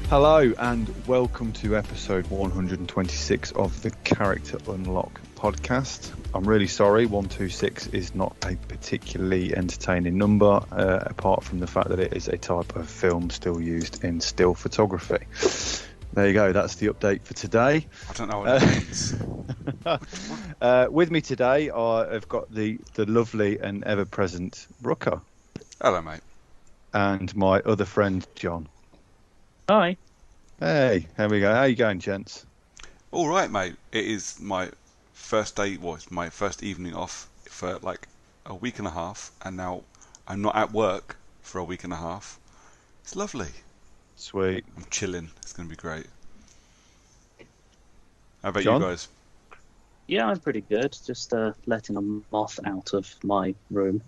Hello and welcome to episode 126 of the Character Unlock podcast. I'm really sorry, 126 is not a particularly entertaining number, apart from the fact that it is a type of film still used in still photography. There you go, that's the update for today. I don't know what it means. With me today, I've got the lovely and ever-present Brooker. Hello, mate. And my other friend, John. Hi. Hey, here we go. How you going, gents? All right, mate. It is my first day, it's my first evening off for like a week and a half, and now I'm not at work for a week and a half. It's lovely. Sweet. I'm chilling. It's going to be great. How about John? you guys? Yeah, I'm pretty good. Just letting a moth out of my room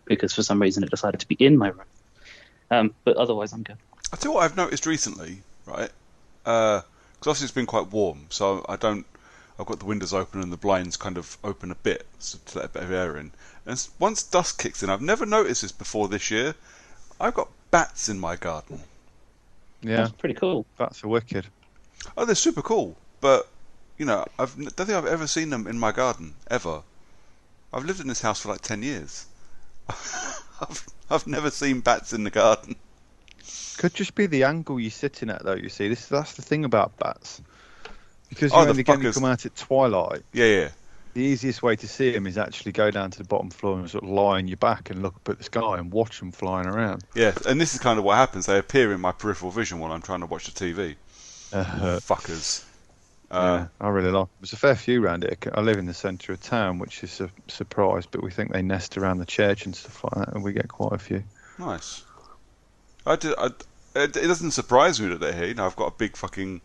because for some reason it decided to be in my room. But otherwise, I'm good. I'll tell you what I've noticed recently, right? Because obviously it's been quite warm, so I've got the windows open and the blinds kind of open a bit so to let a bit of air in. And once dusk kicks in, I've never noticed this before this year, I've got bats in my garden. Yeah, That's pretty cool. bats are wicked. Oh, they're super cool, but, you know, I don't think I've ever seen them in my garden, ever. I've lived in this house for like 10 years. I've never seen bats in the garden. Could just be the angle you're sitting at, though. You see, that's the thing about bats, because Oh, you only fuckers. come out at twilight. Yeah. The easiest way to see them is actually go down to the bottom floor and sort of lie on your back and look up at the sky and watch them flying around. Yeah, and this is kind of what happens. They appear in my peripheral vision while I'm trying to watch the TV. Fuckers. Yeah, I really like. There's a fair few around here. I live in the centre of town, which is a surprise, but we think they nest around the church and stuff like that, and we get quite a few. Nice. It doesn't surprise me that they're here. You know, I've got a big fucking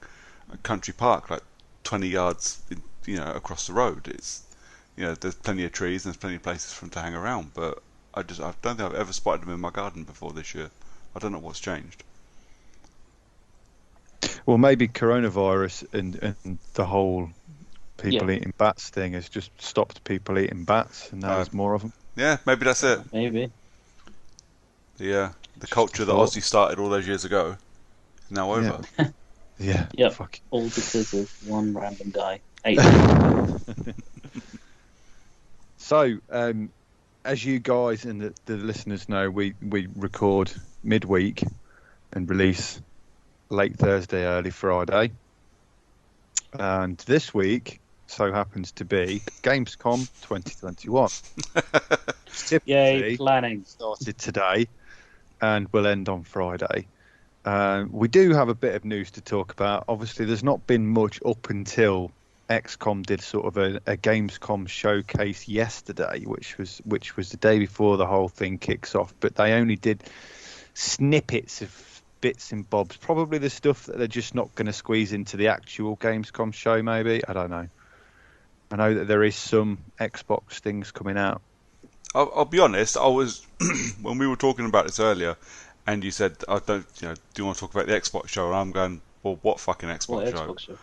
country park, like 20 yards, across the road. It's, there's plenty of trees and there's plenty of places for them to hang around. But I don't think I've ever spotted them in my garden before this year. I don't know what's changed. Well, maybe coronavirus and the whole people eating bats thing has just stopped people eating bats, and now there's more of them. Yeah, maybe that's it. Maybe. The culture that Aussie started all those years ago is now over. Yeah. Yep. Fuck. All because of one random guy. 8. So, as you guys and the listeners know, we record midweek and release late Thursday, early Friday. And this week so happens to be Gamescom 2021. Yay, planning. Started today and will end on Friday. We do have a bit of news to talk about. Obviously, there's not been much up until XCOM did sort of a Gamescom showcase yesterday, which was the day before the whole thing kicks off. But they only did snippets of bits and bobs, probably the stuff that they're just not going to squeeze into the actual Gamescom show. Maybe, I don't know. I know that there is some Xbox things coming out. I'll be honest. I was when we were talking about this earlier, and you said, "I don't, do you want to talk about the Xbox show?" And I'm going, "Well, what fucking Xbox show?" Xbox show?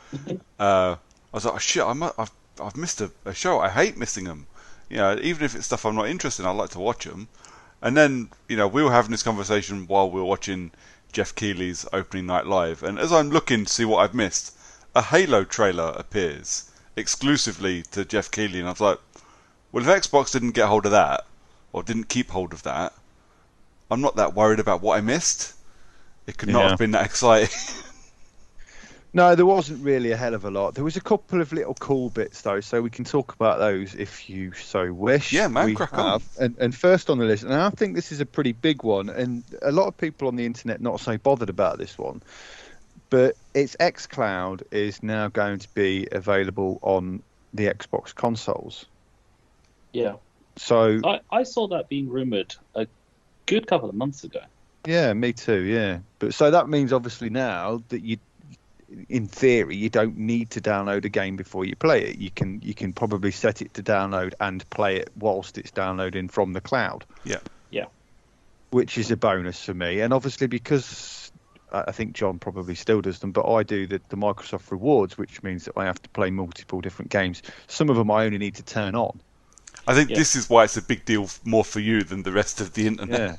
I was like, "Oh shit! I've missed a show. I hate missing them. Even if it's stuff I'm not interested in, I like to watch them." And then, we were having this conversation while we were watching Jeff Keighley's opening night live, and as I'm looking to see what I've missed, a Halo trailer appears exclusively to Jeff Keighley, and I was like, well, if Xbox didn't get hold of that, or didn't keep hold of that, I'm not that worried about what I missed. It could not have been that exciting. No, there wasn't really a hell of a lot. There was a couple of little cool bits, though, so we can talk about those if you so wish. Yeah, man, crack on. And first on the list, and I think this is a pretty big one, and a lot of people on the internet not so bothered about this one, but it's xCloud is now going to be available on the Xbox consoles. Yeah. So I saw that being rumoured a good couple of months ago. Yeah, me too, yeah. But so that means obviously now that in theory, you don't need to download a game before you play it. You can probably set it to download and play it whilst it's downloading from the cloud. Yeah. Which is a bonus for me. And obviously because I think John probably still does them, but I do the Microsoft Rewards, which means that I have to play multiple different games. Some of them I only need to turn on. I think this is why it's a big deal more for you than the rest of the internet. Yeah.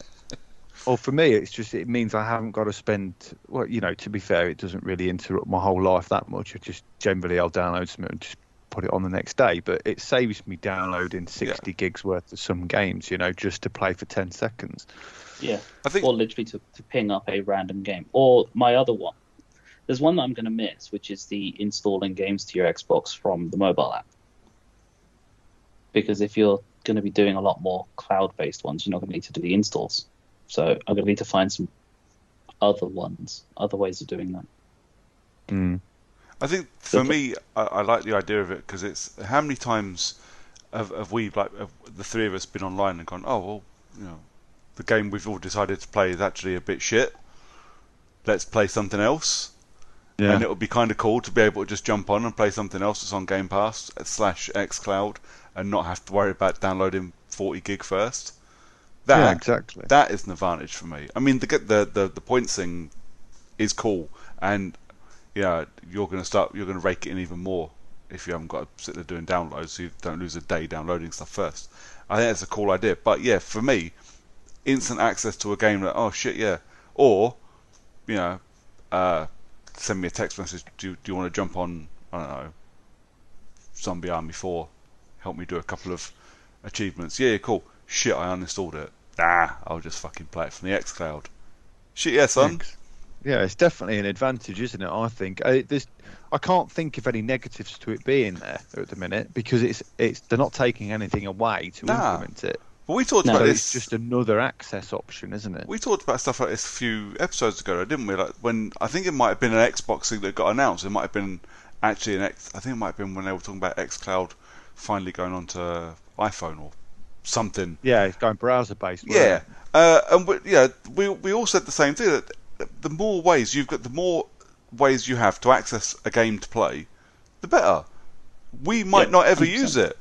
Well, for me, it means I haven't got to spend. Well, to be fair, it doesn't really interrupt my whole life that much. I'll download something and just put it on the next day. But it saves me downloading 60 gigs worth of some games, just to play for 10 seconds. Yeah, I think, or literally to ping up a random game. Or my other one, there's one that I'm going to miss, which is the installing games to your Xbox from the mobile app. Because if you're going to be doing a lot more cloud-based ones, you're not going to need to do the installs. So I'm going to need to find some other ways of doing that. Mm. I think for me, I like the idea of it because it's how many times have we, like, the three of us, been online and gone, oh well, the game we've all decided to play is actually a bit shit. Let's play something else. Yeah. And it would be kind of cool to be able to just jump on and play something else that's on Game Pass / xCloud and not have to worry about downloading 40 gig first. Yeah, exactly. That is an advantage for me. I mean, the points thing is cool, and you're going to rake it in even more if you haven't got to sit there doing downloads, so you don't lose a day downloading stuff first. I think that's a cool idea. But yeah, for me, instant access to a game that, oh shit, yeah, or send me a text message. Do you want to jump on? I don't know, Zombie Army 4. Help me do a couple of achievements. Yeah, cool. Shit, I uninstalled it. I'll just fucking play it from the xCloud. Shit, yeah, son. Yeah, it's definitely an advantage, isn't it? I think I can't think of any negatives to it being there at the minute because they're not taking anything away to implement it. But we talked about this. It's just another access option, isn't it? We talked about stuff like this a few episodes ago, didn't we? Like when I think it might have been an Xbox thing that got announced. It might have been actually I think it might have been when they were talking about xCloud finally going onto iPhone or something. Yeah, it's going browser based. Yeah, and we all said the same thing. That the more ways you have to access a game to play, the better. We might not ever 100%. use it.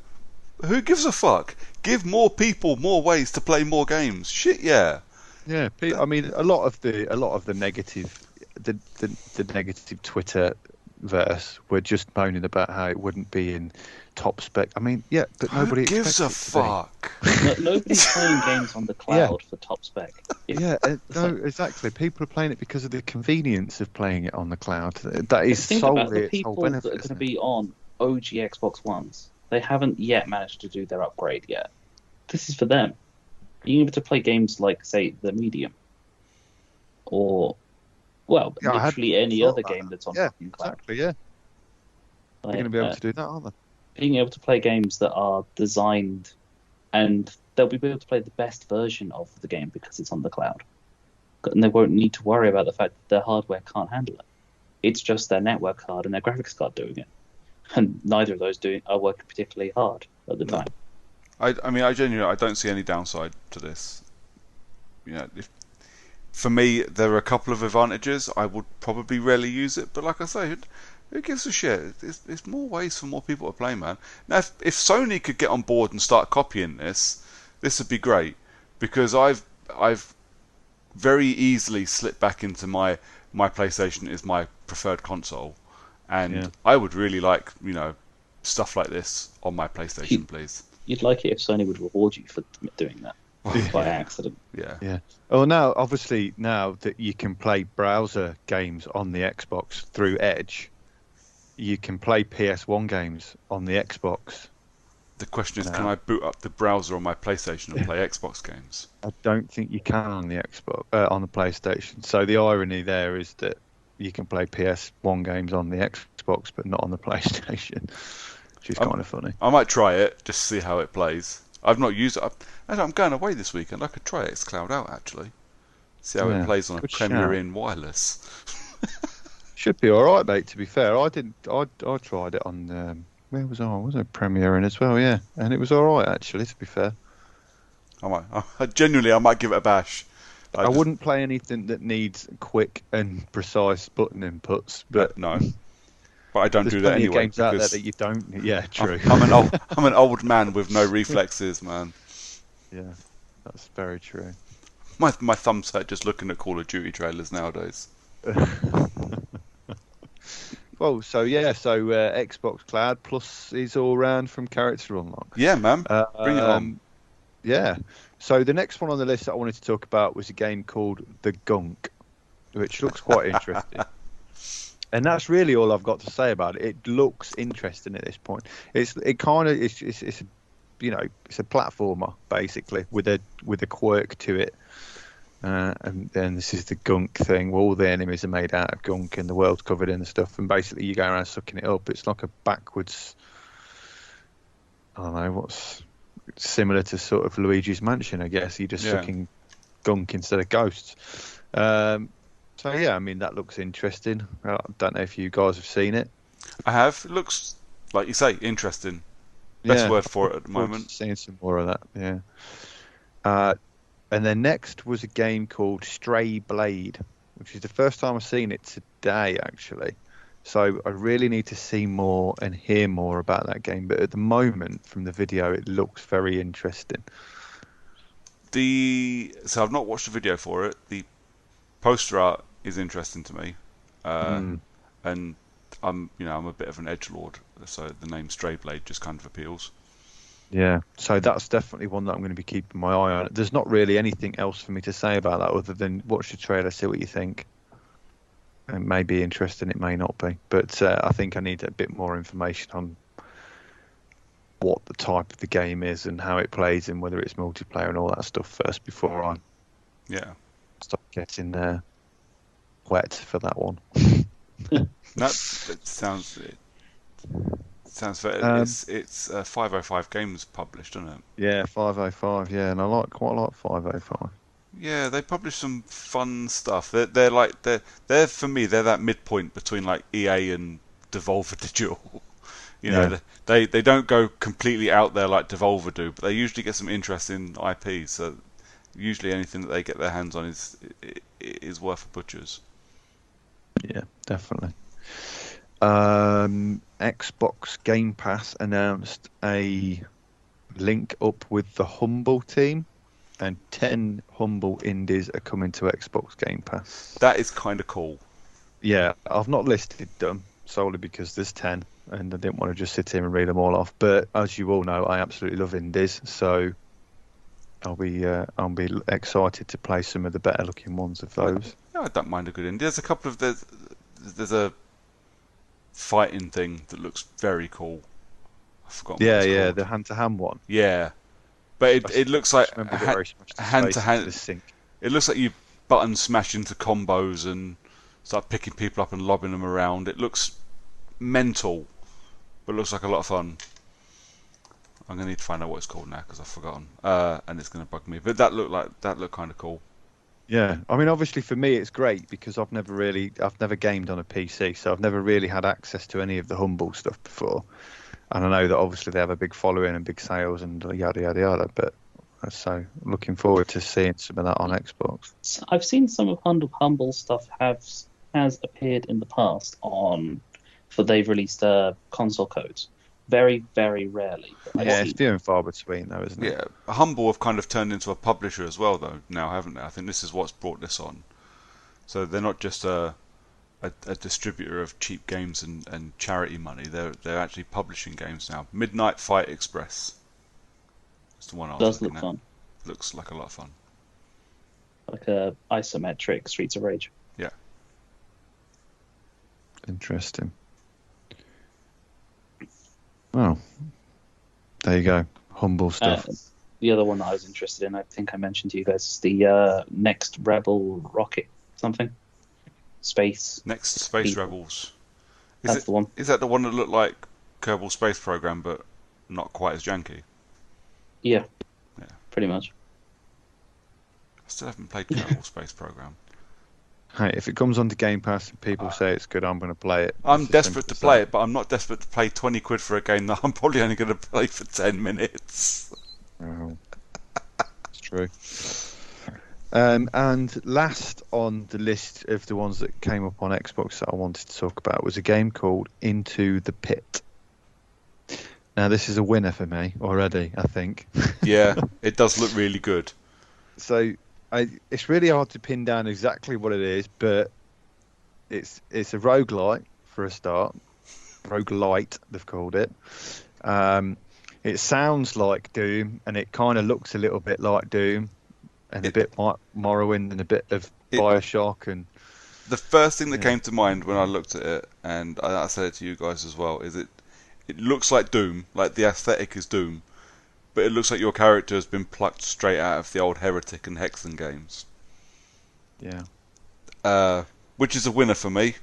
Who gives a fuck? Give more people more ways to play more games. Shit, yeah. Yeah, I mean, a lot of the negative, the negative Twitter verse were just moaning about how it wouldn't be in top spec. I mean, yeah, but nobody gives a fuck. Nobody's playing games on the cloud for top spec. Exactly. People are playing it because of the convenience of playing it on the cloud. That is Think about solely the its people whole that benefit. are going to be on OG Xbox Ones. They haven't yet managed to do their upgrade yet. This is for them. Being able to play games like, say, the Medium, or literally any other game that's on fucking cloud. Exactly. Yeah, they're going to be able to do that, aren't they? Being able to play games that are designed, and they'll be able to play the best version of the game because it's on the cloud, and they won't need to worry about the fact that their hardware can't handle it. It's just their network card and their graphics card doing it, and neither of those are working particularly hard at the time. I mean, I genuinely don't see any downside to this. For me, there are a couple of advantages. I would probably rarely use it, but like I say, who gives a shit? There's more ways for more people to play, man. Now, if Sony could get on board and start copying this would be great, because I've very easily slipped back into my PlayStation is my preferred console, and I would really like stuff like this on my PlayStation, please. You'd like it if Sony would reward you for doing that by accident. Yeah. Well, now that you can play browser games on the Xbox through Edge, you can play PS1 games on the Xbox. The question is, can I boot up the browser on my PlayStation and play Xbox games? I don't think you can on the Xbox on the PlayStation. So the irony there is that you can play PS1 games on the Xbox, but not on the PlayStation. Which is kind of funny. I might try it just to see how it plays. I've not used it. I'm going away this weekend. I could try xCloud out actually. See how it plays on a Premier Inn wireless. Should be all right, mate. To be fair, I tried it on where was I? Was it Premier Inn as well? Yeah, and it was all right actually. To be fair, I might give it a bash. I wouldn't play anything that needs quick and precise button inputs. But no. But I don't do that anyway. Games out there that you don't. Yeah, true. I'm an old man with no reflexes, man. Yeah, that's very true. My thumb's hurt just looking at Call of Duty trailers nowadays. Well, Xbox Cloud Plus is all round from character unlock. Yeah, man. Bring it on. Yeah. So the next one on the list that I wanted to talk about was a game called The Gunk, which looks quite interesting. And that's really all I've got to say about it. It looks interesting at this point. It's a, it's a platformer basically with a quirk to it. And then this is the gunk thing where all the enemies are made out of gunk and the world's covered in the stuff. And basically you go around sucking it up. It's like a backwards, I don't know, what's similar to sort of Luigi's Mansion, I guess. You're just sucking gunk instead of ghosts. So yeah, I mean, that looks interesting. I don't know if you guys have seen it. I have. It looks, like you say, interesting. Best word for it at the moment. Seeing some more of that, yeah. And then next was a game called Stray Blade, which is the first time I've seen it today, actually. So I really need to see more and hear more about that game. But at the moment, from the video, it looks very interesting. So I've not watched the video for it. The poster art is interesting to me, and I'm a bit of an edgelord, so the name Stray Blade just kind of appeals. Yeah, so that's definitely one that I'm going to be keeping my eye on. There's not really anything else for me to say about that other than watch the trailer, see what you think. It may be interesting, it may not be, but I think I need a bit more information on what the type of the game is and how it plays and whether it's multiplayer and all that stuff first before I start getting wet for that one. Sounds fair. It's 505 Games published, isn't it? Yeah, 505. Yeah, and I quite like 505. Yeah, they publish some fun stuff. They're for me they're that midpoint between like EA and Devolver Digital. They don't go completely out there like Devolver do, but they usually get some interesting IP. So usually anything that they get their hands on is worth a butcher's. Yeah, definitely. Xbox Game Pass announced a link up with the Humble team, and 10 Humble indies are coming to Xbox Game Pass. That is kind of cool. Yeah, I've not listed them solely because there's 10, and I didn't want to just sit here and read them all off. But as you all know, I absolutely love indies, so I'll be excited to play some of the better looking ones of those. Yeah, I don't mind a good indie. There's a couple of there's a fighting thing that looks very cool. I forgot. Yeah, the hand-to-hand one. Yeah, but it looks like hand-to-hand. It looks like you button smash into combos and start picking people up and lobbing them around. It looks mental, but it looks like a lot of fun. I'm gonna need to find out what it's called now because I've forgotten, and it's gonna bug me. But that looked kind of cool. Yeah, I mean, obviously for me it's great because I've never gamed on a PC, so I've never really had access to any of the Humble stuff before. And I know that obviously they have a big following and big sales and yada yada yada. But so looking forward to seeing some of that on Xbox. So I've seen some of Humble stuff has appeared in the past they've released console codes. Very, very rarely. Yeah, it's few and far between, though, isn't it? Yeah, Humble have kind of turned into a publisher as well, though. Now, haven't they? I think this is what's brought this on. So they're not just a distributor of cheap games and charity money. They're actually publishing games now. Midnight Fight Express. That's the one I was Does looking look at. fun. Looks like a lot of fun. Like a isometric Streets of Rage. Yeah. Interesting. Well, there you go. Humble stuff. The other one that I was interested in, I think I mentioned to you guys, is the next Rebel rocket something. Next Space Rebels. That's the one. Is that the one that looked like Kerbal Space Program but not quite as janky? Yeah. Pretty much. I still haven't played Kerbal Space Program. Hey, if it comes onto Game Pass and people say it's good, I'm going to play it. I'm desperate to play it, but I'm not desperate to pay 20 quid for a game that I'm probably only going to play for 10 minutes. Oh, it's true. And last on the list of the ones that came up on Xbox that I wanted to talk about was a game called Into the Pit. Now, this is a winner for me already, I think. Yeah, it does look really good. So it's really hard to pin down exactly what it is, but it's a roguelite for a start. Roguelite, they've called it. It sounds like Doom, and it kind of looks a little bit like Doom, and a It, bit Morrowind, and a bit of it Bioshock, and the first thing that yeah, came to mind when I looked at it, and I said it to you guys as well, is it looks like Doom, like the aesthetic is Doom, but it looks like your character has been plucked straight out of the old Heretic and Hexen games, yeah. which is a winner for me.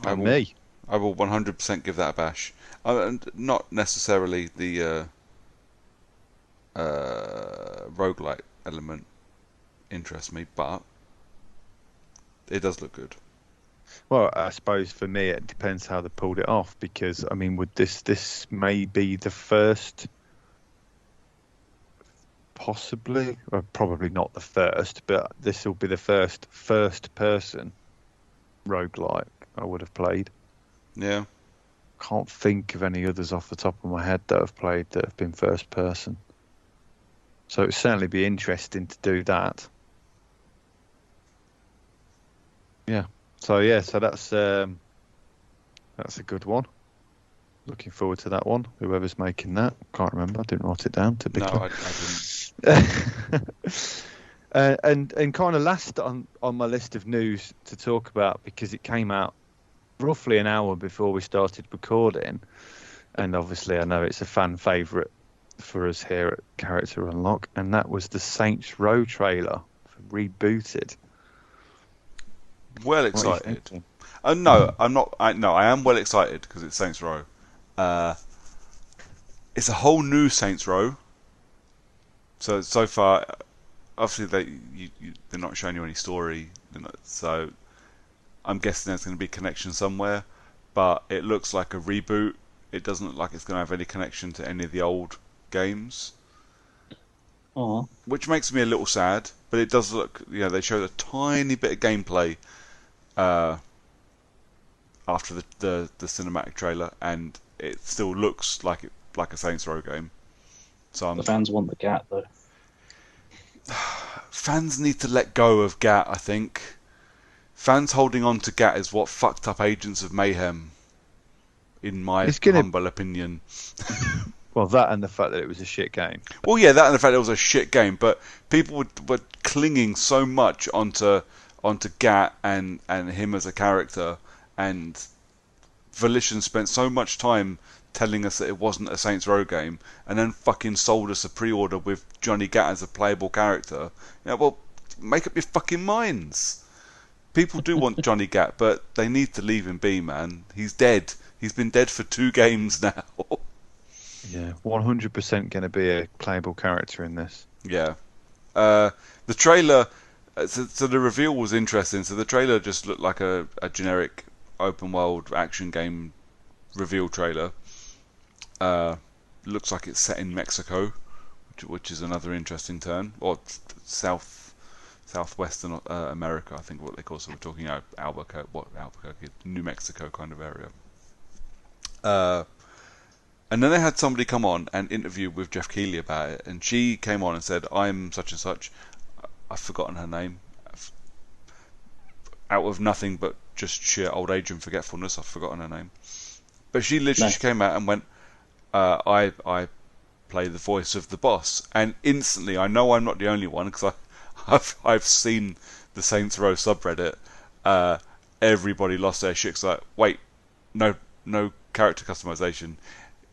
I And will me, I will 100% give that a bash. And not necessarily the roguelite element interests me, but it does look good. well, I suppose for me it depends how they pulled it off, because I mean, would this may be the first, possibly, well, probably not the first, but this will be the first person roguelike I would have played. Yeah. Can't think of any others off the top of my head that I've played that have been first person. So it would certainly be interesting to do that. Yeah. So that's a good one. Looking forward to that one. Whoever's making that, can't remember. I didn't write it down. No, Typically. I didn't. And kind of last on my list of news to talk about, because it came out roughly an hour before we started recording, and obviously I know it's a fan favourite for us here at Character Unlock, and that was the Saints Row trailer for Rebooted. Well What are you excited. thinking? No, I'm not. I am well excited because it's Saints Row. It's a whole new Saints Row. So far, obviously they're not showing you any story, so I'm guessing there's going to be a connection somewhere. But it looks like a reboot. It doesn't look like it's going to have any connection to any of the old games, Oh, which makes me a little sad. But it does look, they showed a tiny bit of gameplay after the cinematic trailer, and it still looks like a Saints Row game. So the fans want the gat though. fans need to let go of GAT. I think fans holding on to GAT is what fucked up Agents of Mayhem, in my It's gonna humble opinion. Well, that and the fact that it was a shit game. Well, yeah, that and the fact it was a shit game, but people were clinging so much onto GAT and him as a character, and Volition spent so much time telling us that it wasn't a Saints Row game, and then fucking sold us a pre-order with Johnny Gat as a playable character. Well, make up your fucking minds. People do want Johnny Gat, but they need to leave him be, man. He's dead. He's been dead for 2 games now. Yeah, 100% going to be a playable character in this. Yeah. The trailer, so the reveal was interesting. So the trailer just looked like a generic open world action game reveal trailer. Looks like it's set in Mexico, which is another interesting turn, or southwestern America, I think what they call. So we're talking Albuquerque, New Mexico kind of area. And then they had somebody come on and interview with Jeff Keighley about it, and she came on and said, "I'm such and such." I've forgotten her name. Out of nothing but just sheer old age and forgetfulness, I've forgotten her name. But she literally Nice. came out and went, "I play the voice of the boss," and instantly I know I'm not the only one, because I've seen the Saints Row subreddit. Everybody lost their shit. Like, wait, no character customization.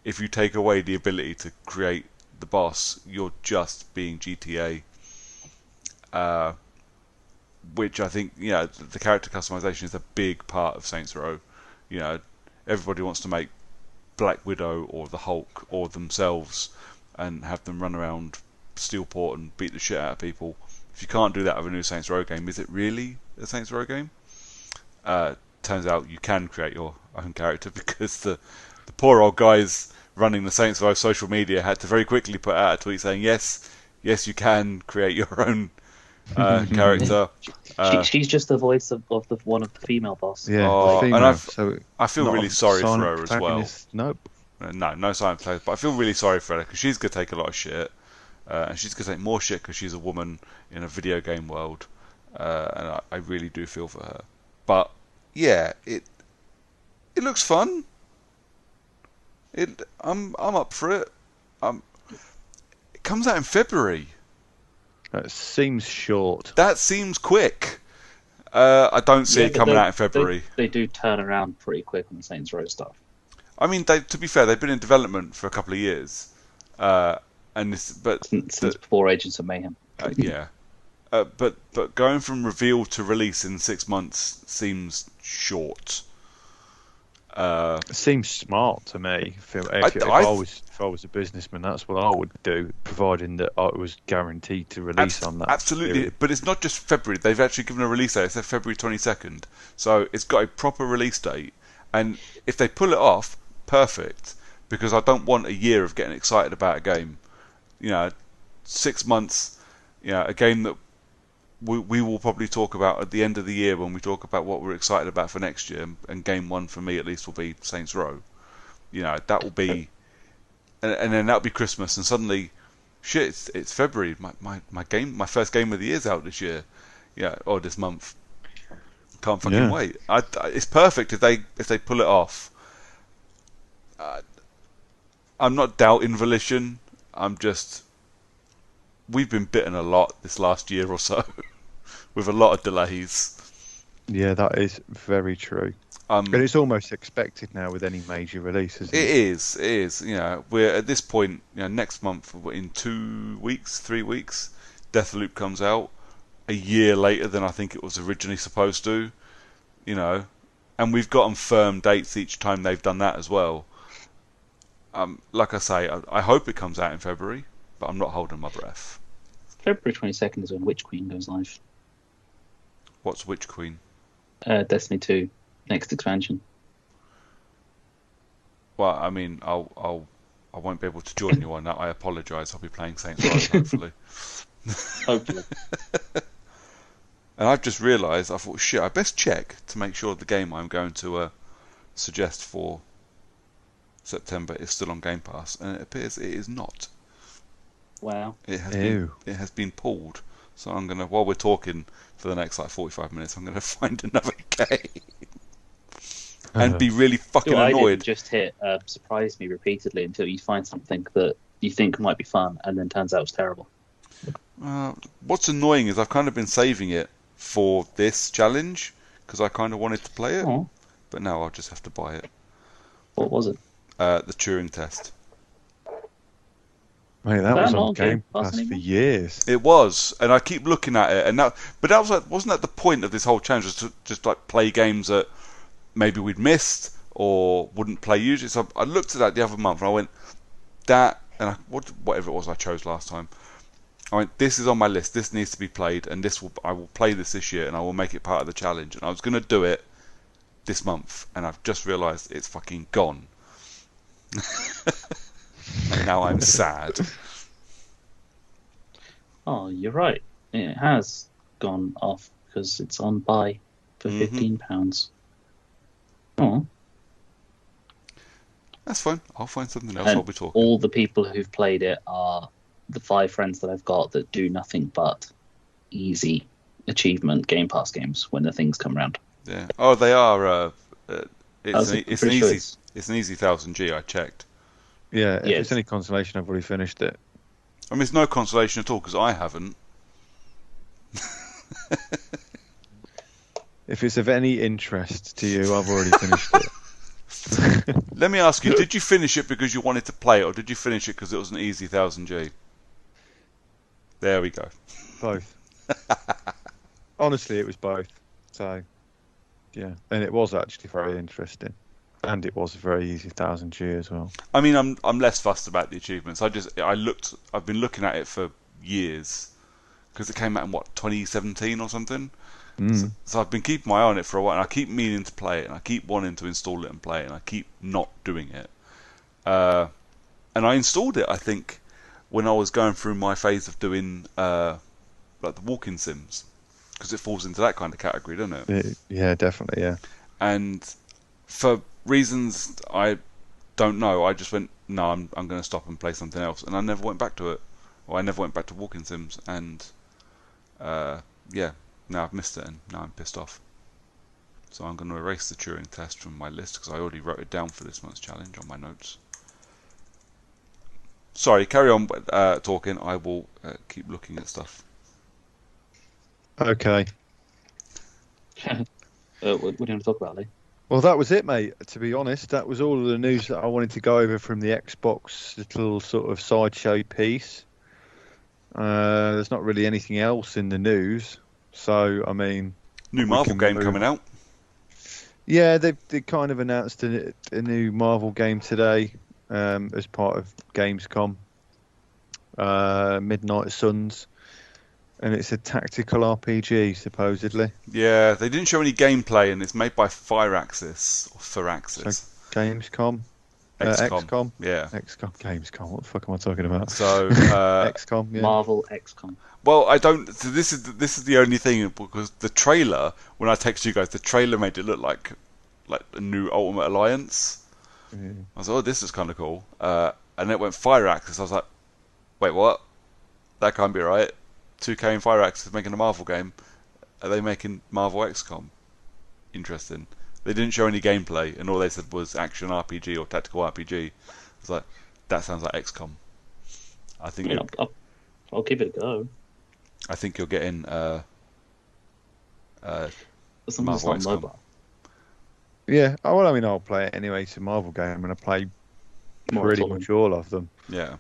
If you take away the ability to create the boss, you're just being GTA. Which I think, the character customization is a big part of Saints Row. Everybody wants to make Black Widow or the Hulk or themselves and have them run around Steelport and beat the shit out of people. If you can't do that with a new Saints Row game, is it really a Saints Row game? Turns out you can create your own character, because the poor old guys running the Saints Row social media had to very quickly put out a tweet saying, yes, you can create your own character. She's just the voice of one of the female boss. Yeah, Oh, and female. So I feel not really a sorry for silent her as well. protagonist. Nope. No silent players, but I feel really sorry for her, because she's going to take a lot of shit. And she's going to take more shit because she's a woman in a video game world. And I really do feel for her. But, yeah, it looks fun. I'm up for it. It comes out in February. That seems short. That seems quick. I don't see Yeah, it but coming out in February. they do turn around pretty quick on the Saints Row stuff. I mean, to be fair, they've been in development for a couple of years, and Since before Agents of Mayhem. yeah, but going from reveal to release in 6 months seems short. It seems smart to me. If I was a businessman, that's what I would do, providing that I was guaranteed to release on that. Absolutely, period. but it's not just February. They've actually given a release date. It's February 22nd, so it's got a proper release date. And if they pull it off, perfect. Because I don't want a year of getting excited about a game. 6 months. A game that we will probably talk about at the end of the year when we talk about what we're excited about for next year. And game one for me at least will be Saints Row. That will be, and then that'll be Christmas, and suddenly, shit, it's February. My first game of the year's out this year, or this month. Can't fucking wait. It's perfect if they pull it off. I'm not doubting Volition. We've been bitten a lot this last year or so, with a lot of delays. Yeah, that is very true. But it's almost expected now with any major release, isn't it? It is. We're at this point. Next month, in 2 weeks, 3 weeks, Deathloop comes out. A year later than I think it was originally supposed to. And we've gotten firm dates each time they've done that as well. Like I say, I hope it comes out in February, but I'm not holding my breath. February 22nd is when Witch Queen goes live. What's Witch Queen? Destiny 2, next expansion. Well, I mean, I won't be able to join you on that. I apologise. I'll be playing Saints Row, hopefully. Hopefully. And I've just realised, I thought, shit, I best check to make sure the game I'm going to suggest for September is still on Game Pass, and it appears it is not. Wow. It has been pulled. So I'm gonna, while we're talking for the next 45 minutes, I'm gonna find another game and be really fucking I annoyed. didn't just hit surprise me repeatedly until you find something that you think might be fun, and then turns out it's terrible. What's annoying is I've kind of been saving it for this challenge because I kind of wanted to play it, but now I'll just have to buy it. What was it? The Turing test. Mate, that was on Game Pass for years. It was, and I keep looking at it, but that was wasn't that the point of this whole challenge? Was to just like play games that maybe we'd missed or wouldn't play usually. So I looked at that the other month and I went, and whatever it was I chose last time. I went, this is on my list. This needs to be played, and I will play this year, and I will make it part of the challenge. And I was going to do it this month, and I've just realised it's fucking gone. And now I'm sad. Oh, you're right. It has gone off because it's on buy for £15. Oh. That's fine. I'll find something else. I'll be talking. All the people who've played it are the 5 friends that I've got that do nothing but easy achievement Game Pass games when the things come around. Yeah. Oh, they are. It's an easy 1000G. I checked. Yeah, if it's any consolation, I've already finished it. I mean, it's no consolation at all because I haven't. If it's of any interest to you, I've already finished it. Let me ask you, did you finish it because you wanted to play it, or did you finish it because it was an easy 1000G? There we go. Both. Honestly, it was both. So, yeah. And it was actually very interesting. And it was a very easy 1000G as well. I mean, I'm less fussed about the achievements. I've been looking at it for years because it came out in 2017 or something. So I've been keeping my eye on it for a while, and I keep meaning to play it, and I keep wanting to install it and play it, and I keep not doing it. And I installed it, I think, when I was going through my phase of doing like the walking sims, because it falls into that kind of category, doesn't it? Yeah, definitely, yeah. And for reasons I don't know, I just went, no, I'm going to stop and play something else, and I never went back to it. Or I never went back to walking sims, and now I've missed it, and now I'm pissed off. So I'm going to erase the Turing test from my list because I already wrote it down for this month's challenge on my notes. Sorry, carry on talking. I will keep looking at stuff. Okay. What do you want to talk about, Lee? Well, that was it, mate. To be honest, that was all of the news that I wanted to go over from the Xbox little sort of sideshow piece. There's not really anything else in the news, so I mean, New we Marvel can game move- coming out. Yeah, they kind of announced a new Marvel game today as part of Gamescom, Midnight Suns, and it's a tactical RPG supposedly. Yeah, they didn't show any gameplay, and it's made by Firaxis or Firaxis. Gamescom, XCOM. XCOM, Yeah. XCOM, Gamescom. What the fuck am I talking about? So, XCOM, yeah. Marvel XCOM. well, I don't. So this is the only thing, because the trailer, when I text you guys, the trailer made it look like a new Ultimate Alliance. Yeah. I was like, oh, this is kind of cool. And it went Firaxis. I was like, wait, what? That can't be right. 2K and Firaxis making a Marvel game. Are they making Marvel XCOM? Interesting. They didn't show any gameplay, and all they said was action RPG or tactical RPG. I was like, that sounds like XCOM. I think I mean, I'll give it a go. I think you're getting As long as it's Marvel not XCOM. mobile. Yeah, well, I mean, I'll play it anyway. It's a Marvel game, and I play More pretty at all. much all of them. Yeah.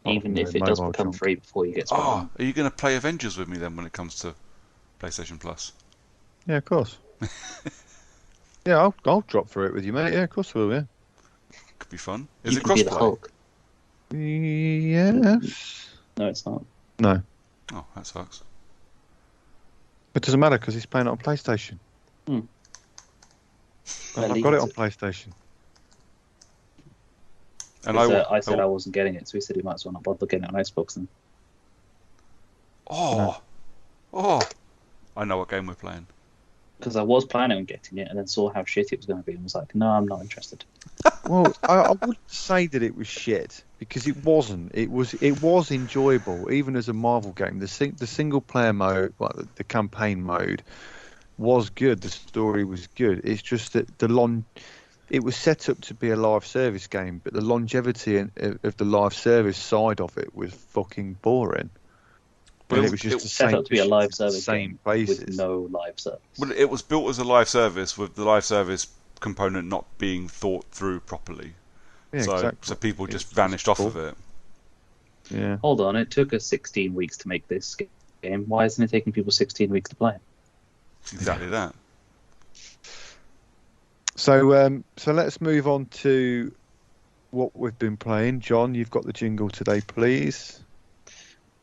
Even Oh, if it does mobile become chunk. free before you get Oh, started. are you going to play Avengers with me then when it comes to PlayStation Plus? Yeah, of course. Yeah, I'll drop through it with you, mate. Yeah, of course I will. Yeah. Could be fun. Is You it can be the crossplay? Hulk. Yes. No, it's not. No, Oh, that sucks. it doesn't matter because he's playing it on PlayStation. Hmm. And Lee I've got it has on PlayStation. And I said I wasn't getting it, so he said he might as well not bother getting it on Xbox then. Oh, I know what game we're playing. Because I was planning on getting it and then saw how shit it was going to be and was like, no, I'm not interested. Well, I wouldn't say that it was shit because it wasn't. It was enjoyable, even as a Marvel game. The single player mode, like the campaign mode, was good. The story was good. It's just that it was set up to be a live service game, but the longevity of the live service side of it was fucking boring. But And it it was was just the Set same, up to be a live service same game places. with no live service. Well, it was built as a live service with the live service component not being thought through properly. Yeah, so exactly. so people It just was vanished off cool. of it. Yeah. Hold on, it took us 16 weeks to make this game. Why isn't it taking people 16 weeks to play it? Exactly that. So let's move on to what we've been playing. John, you've got the jingle today, please.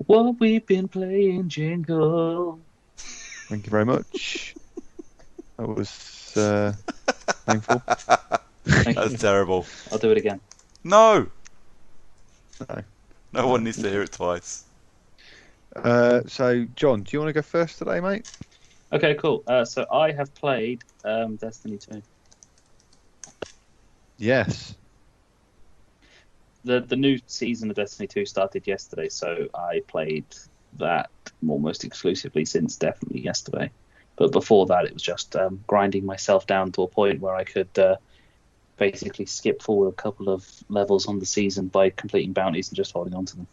What we've been playing, jingle. Thank you very much. That was painful. Thank That's you. terrible. I'll do it again. No! No. No one needs to hear it twice. So, John, do you want to go first today, mate? Okay, cool. So I have played Destiny 2. Yes. The new season of Destiny 2 started yesterday, so I played that almost exclusively since definitely yesterday. But before that, it was just grinding myself down to a point where I could basically skip forward a couple of levels on the season by completing bounties and just holding on to them.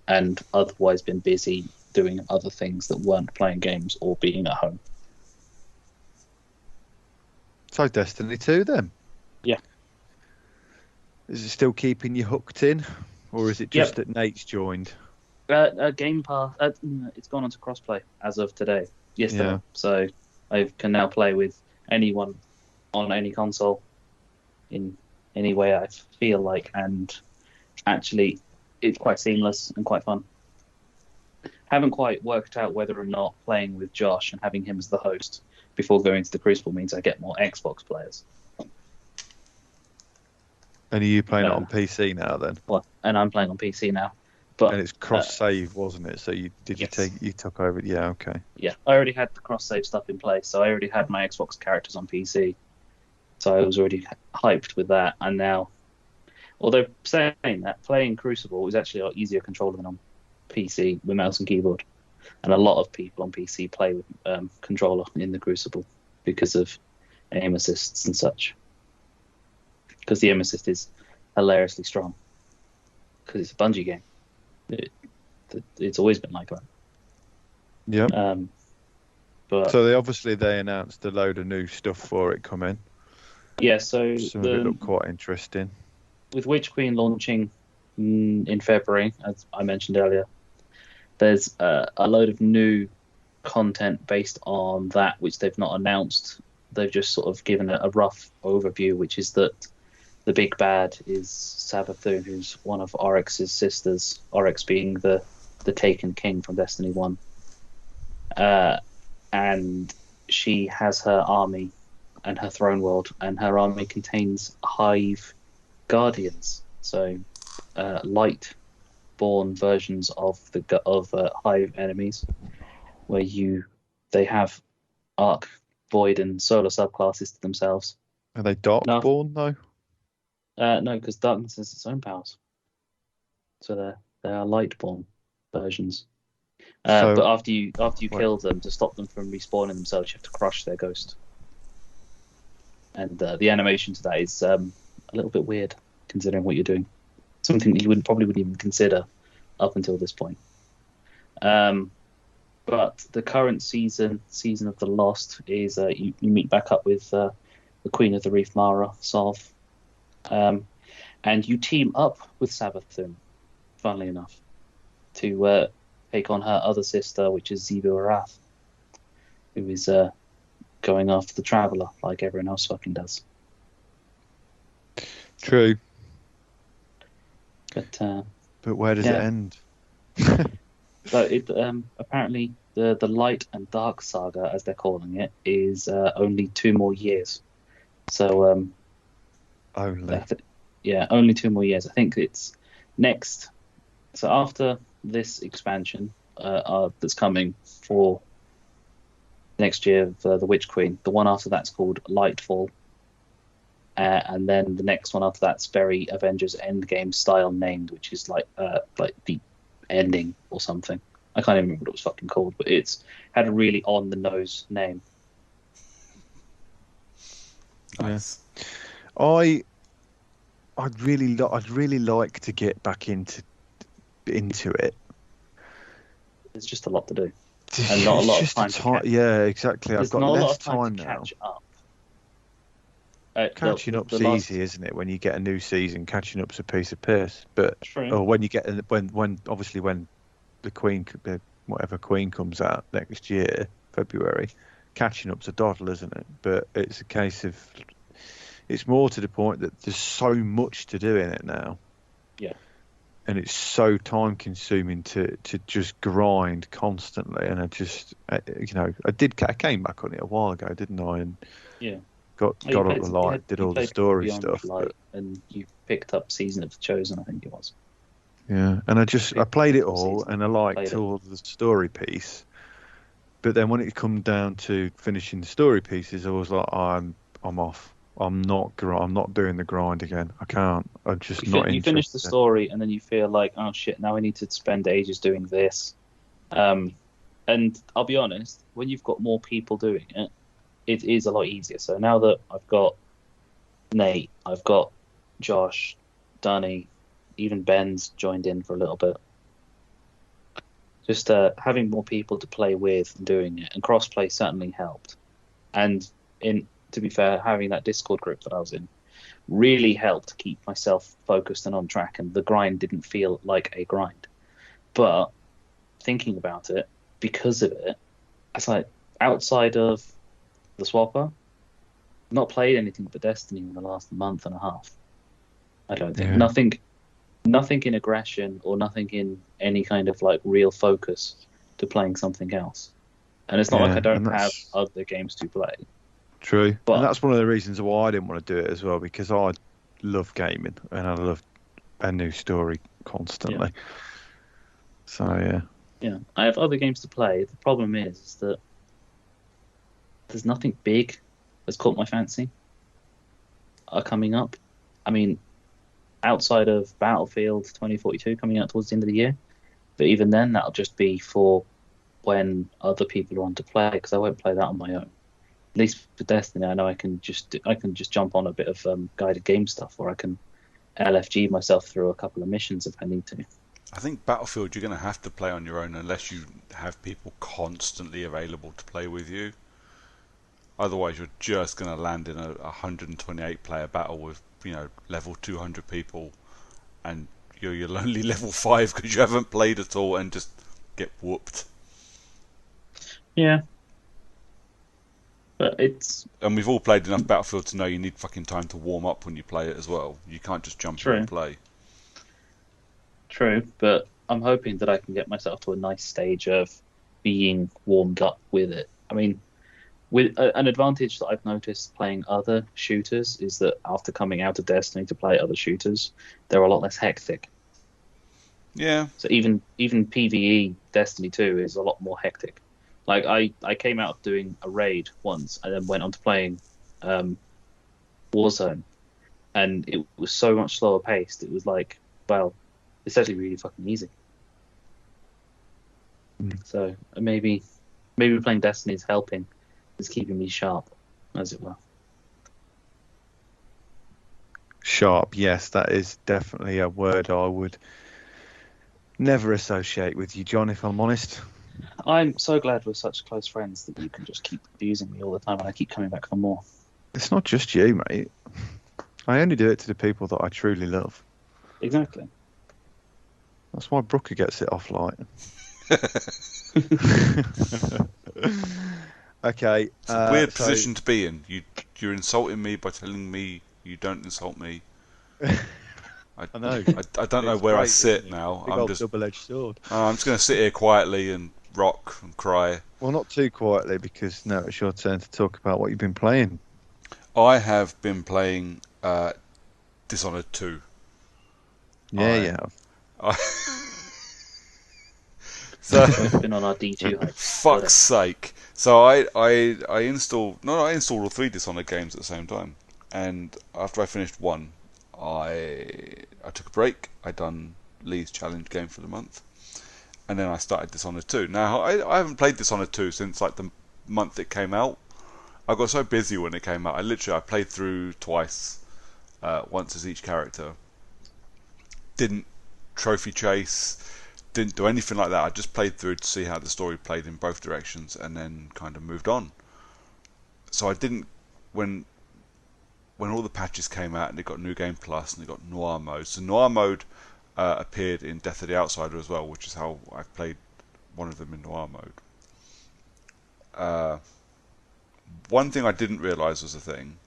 And otherwise been busy doing other things that weren't playing games or being at home. So, Destiny 2 then? Yeah. Is it still keeping you hooked in? Or is it just that Nate's joined? Game Pass, it's gone onto crossplay as of today, yesterday. Yeah. So I can now play with anyone on any console in any way I feel like, and actually it's quite seamless and quite fun. Haven't quite worked out whether or not playing with Josh and having him as the host before going to the Crucible means I get more Xbox players. And are you playing it No. on PC now then? Well, and I'm playing on PC now. But And it's cross-save, wasn't it? So you Yes. took over? Yeah, okay. yeah, I already had the cross-save stuff in place, so I already had my Xbox characters on PC. So I was already hyped with that, and now, although saying that, playing Crucible was actually a lot easier controller than on PC with mouse and keyboard. And a lot of people on PC play with controller in the Crucible because of aim assists and such. Because the aim assist is hilariously strong. because it's a Bungie game. It's always been like that. Yep. But So they announced a load of new stuff for it coming. yeah, so Some of it looked quite interesting. with Witch Queen launching in February, as I mentioned earlier, there's a load of new content based on that which they've not announced. They've just sort of given a rough overview, which is that the big bad is Savathun, who's one of Oryx's sisters. Oryx being the Taken King from Destiny 1. And she has her army and her throne world, and her army contains Hive Guardians, so light-born versions of Hive enemies, where they have Arc, Void, and Solar subclasses to themselves. Are they Darkborn though? No, because Darkness has its own powers, so they are light-born versions. But after you kill them, to stop them from respawning themselves, you have to crush their ghost. And the animation to that is a little bit weird, considering what you're doing. Something that you probably wouldn't even consider up until this point. But the current season of the Lost, is you meet back up with the Queen of the Reef, Mara Sov, and you team up with Savathun, funnily enough, to take on her other sister, which is Zebu Arath, who is going after the Traveller like everyone else fucking does. True. But where does it end? So it apparently the Light and Dark Saga, as they're calling it, is only 2 more years. So only. Only 2 more years. I think it's next. So after this expansion that's coming for next year, the Witch Queen, the one after that's called Lightfall, and then the next one after that's very Avengers Endgame style named, which is like the ending or something. I can't even remember what it was fucking called, but it's had a really on the nose name. Nice. I'd really like to get back into it. There's just a lot to do, and not a lot of time. Yeah, exactly. There's I've got not less a lot of time now. to catch up. Catching up's easy, isn't it? When you get a new season, catching up's a piece of piss. But True. when you get when the Queen, whatever Queen comes out next year, February, catching up's a doddle, isn't it? But it's a case of, it's more to the point that there's so much to do in it now. Yeah. And it's so time consuming to just grind constantly. And I came back on it a while ago, didn't I? And yeah. Got up the light, did all the story stuff. And you picked up Season of the Chosen, I think it was. Yeah, and I played it all, and I liked all the story piece. But then when it come down to finishing the story pieces, I was like, I'm off. I'm not doing the grind again. I can't. I'm just not interested. You finish the story, and then you feel like, oh shit, now I need to spend ages doing this. And I'll be honest, when you've got more people doing it, it is a lot easier. So now that I've got Nate, I've got Josh, Dunny, even Ben's joined in for a little bit. Just having more people to play with and doing it, and crossplay certainly helped. And to be fair, having that Discord group that I was in really helped to keep myself focused and on track, and the grind didn't feel like a grind. But thinking about it, because of it, it's like, outside of the swapper, I've not played anything but Destiny in the last month and a half. I don't think. Yeah. Nothing in aggression, or nothing in any kind of like real focus to playing something else. And it's not like I don't have other games to play. True. And that's one of the reasons why I didn't want to do it as well, because I love gaming and I love a new story constantly. Yeah. So yeah. Yeah, I have other games to play. The problem is that there's nothing big that's caught my fancy coming up. I mean, outside of Battlefield 2042 coming out towards the end of the year, but even then, that'll just be for when other people are on to play, because I won't play that on my own. At least for Destiny, I know I can just jump on a bit of guided game stuff, or I can LFG myself through a couple of missions if I need to. I think Battlefield you're going to have to play on your own unless you have people constantly available to play with you. Otherwise, you're just going to land in a 128 player battle with level 200 people, and you're only level 5 because you haven't played at all and just get whooped. Yeah. But And we've all played enough Battlefield to know you need fucking time to warm up when you play it as well. You can't just jump in and play. True, but I'm hoping that I can get myself to a nice stage of being warmed up with it. I mean, with an advantage that I've noticed playing other shooters is that after coming out of Destiny to play other shooters, they're a lot less hectic. Yeah. So even PvE Destiny 2 is a lot more hectic. Like I came out doing a raid once and then went on to playing Warzone, and it was so much slower paced. It was like, well, it's actually really fucking easy. So maybe playing Destiny is helping. It's keeping me sharp, as it were. Sharp, yes, that is definitely a word I would never associate with you, John, if I'm honest. I'm so glad we're such close friends that you can just keep abusing me all the time and I keep coming back for more. It's not just you, mate. I only do it to the people that I truly love. Exactly. That's why Brooker gets it off light. Okay. It's a weird position to be in. You're insulting me by telling me you don't insult me. I know. I don't know where I sit now. I'm just double-edged sword. I'm just going to sit here quietly and rock and cry. Well, not too quietly, because now it's your turn to talk about what you've been playing. I have been playing Dishonored 2. Yeah. So it's been on our D2 hype. Fuck's sake! So I installed all 3 Dishonored games at the same time, and after I finished one, I took a break. I done Lee's challenge game for the month, and then I started Dishonored 2. Now I haven't played Dishonored 2 since like the month it came out. I got so busy when it came out. I played through twice, once as each character. Didn't trophy chase, didn't do anything like that. I just played through to see how the story played in both directions, and then kind of moved on. So I didn't when all the patches came out and they got New Game Plus and they got Noir mode. So Noir mode appeared in Death of the Outsider as well, which is how I played one of them in Noir mode. One thing I didn't realise was a thing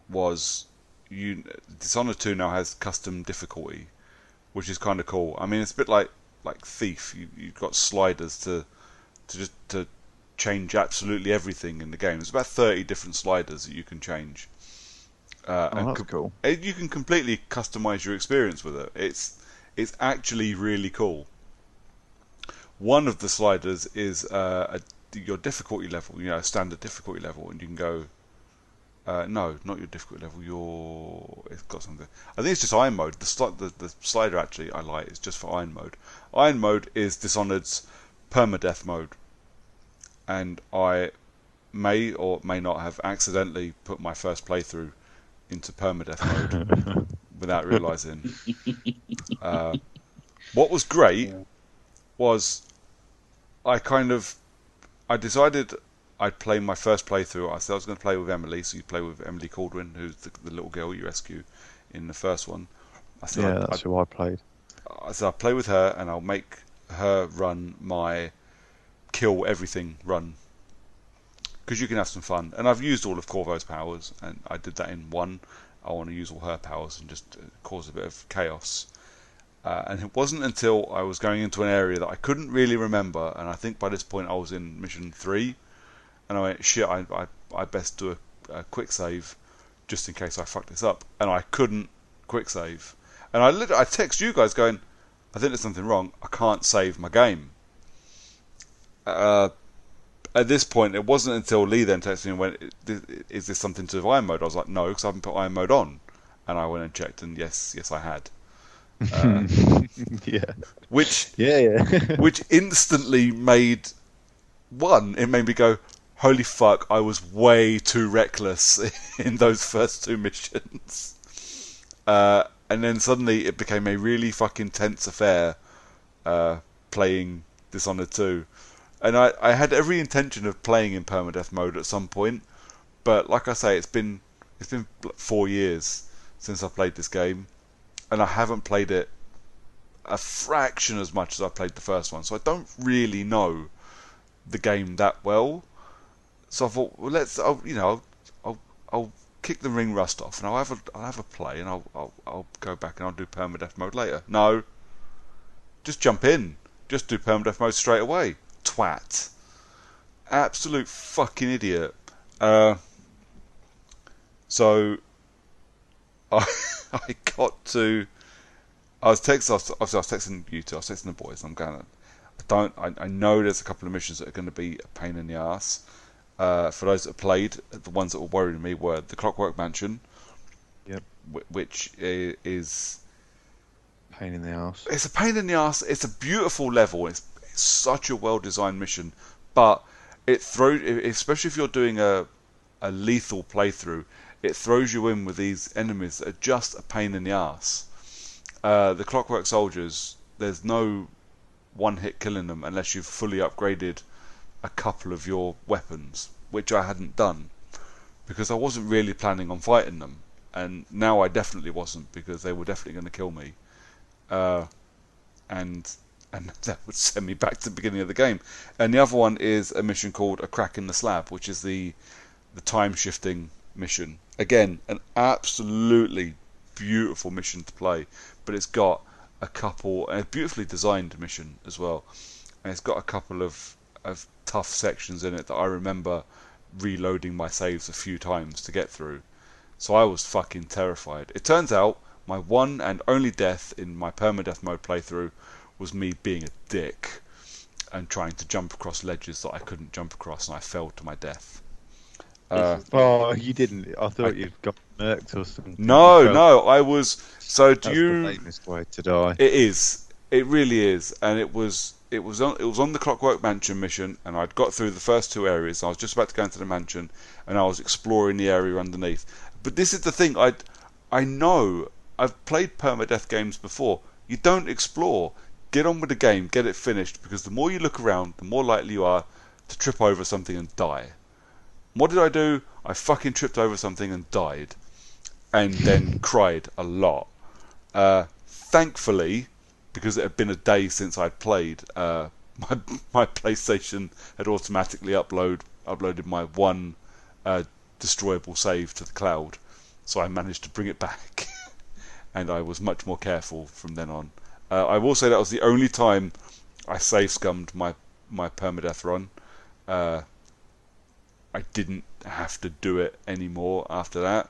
was Dishonored 2 now has custom difficulty, which is kind of cool. I mean, it's a bit like Thief. You've got sliders to change absolutely everything in the game. There's about 30 different sliders that you can change. That's cool. You can completely customize your experience with it. It's actually really cool. One of the sliders is your difficulty level, standard difficulty level, and you can go. No, not your difficulty level. It's got something. I think it's just Iron mode. The slider actually I like. It's just for Iron mode. Iron mode is Dishonored's permadeath mode, and I may or may not have accidentally put my first playthrough into permadeath mode without realizing. What was great was I decided I'd play my first playthrough. I said I was going to play with Emily, so you play with Emily Caldwin, who's the little girl you rescue in the first one. I said that's who I played. I said I'll play with her and I'll make her run my kill everything run, because you can have some fun. And I've used all of Corvo's powers, and I did that in one. I want to use all her powers and just cause a bit of chaos. And it wasn't until I was going into an area that I couldn't really remember, and I think by this point I was in mission 3, and I went, shit, I best do a quick save just in case I fuck this up. And I couldn't quick save. And I text you guys going, I think there's something wrong. I can't save my game. At this point, it wasn't until Lee then texted me and went, is this something to do with Iron mode? I was like, no, because I haven't put Iron mode on. And I went and checked, and yes, I had. Yeah. Which which instantly made me go, holy fuck, I was way too reckless in those first 2 missions. And then suddenly it became a really fucking tense affair playing Dishonored 2. And I had every intention of playing in permadeath mode at some point, but like I say, it's been 4 years since I played this game, and I haven't played it a fraction as much as I played the first one, so I don't really know the game that well. So I thought, well, I'll kick the ring rust off, and I'll have a play, and I'll go back and I'll do permadeath mode later. No, just jump in, just do permadeath mode straight away. Twat, absolute fucking idiot. So I I got to. I was texting you two. I was texting the boys. I'm going. I know there's a couple of missions that are going to be a pain in the ass. For those that played, the ones that were worrying me were the Clockwork Mansion. Yep. Which is pain in the ass. It's a pain in the ass. It's a beautiful level. It's such a well-designed mission, but it throws, especially if you're doing a lethal playthrough, it throws you in with these enemies that are just a pain in the ass. The Clockwork Soldiers, there's no one-hit killing them unless you've fully upgraded a couple of your weapons, which I hadn't done because I wasn't really planning on fighting them, and now I definitely wasn't because they were definitely going to kill me, and that would send me back to the beginning of the game. And the other one is a mission called A Crack in the Slab, which is the time shifting mission. Again, an absolutely beautiful mission to play, but it's got a beautifully designed mission as well, and it's got a couple of tough sections in it that I remember reloading my saves a few times to get through. So I was fucking terrified. It turns out my one and only death in my permadeath mode playthrough was me being a dick and trying to jump across ledges that I couldn't jump across, and I fell to my death. Oh, you didn't. I thought you'd got murked or something. No, I was. So That's the lamest way to die. It is. It really is, and it was on the Clockwork Mansion mission, and I'd got through the first two areas. I was just about to go into the mansion, and I was exploring the area underneath. But this is the thing. I know I've played permadeath games before. You don't explore. Get on with the game. Get it finished, because the more you look around, the more likely you are to trip over something and die. What did I do? I fucking tripped over something and died, and then cried a lot. Thankfully, because it had been a day since I'd played, my PlayStation had automatically uploaded my one destroyable save to the cloud, so I managed to bring it back, and I was much more careful from then on. I will say that was the only time I save scummed my permadeath run. I didn't have to do it anymore after that.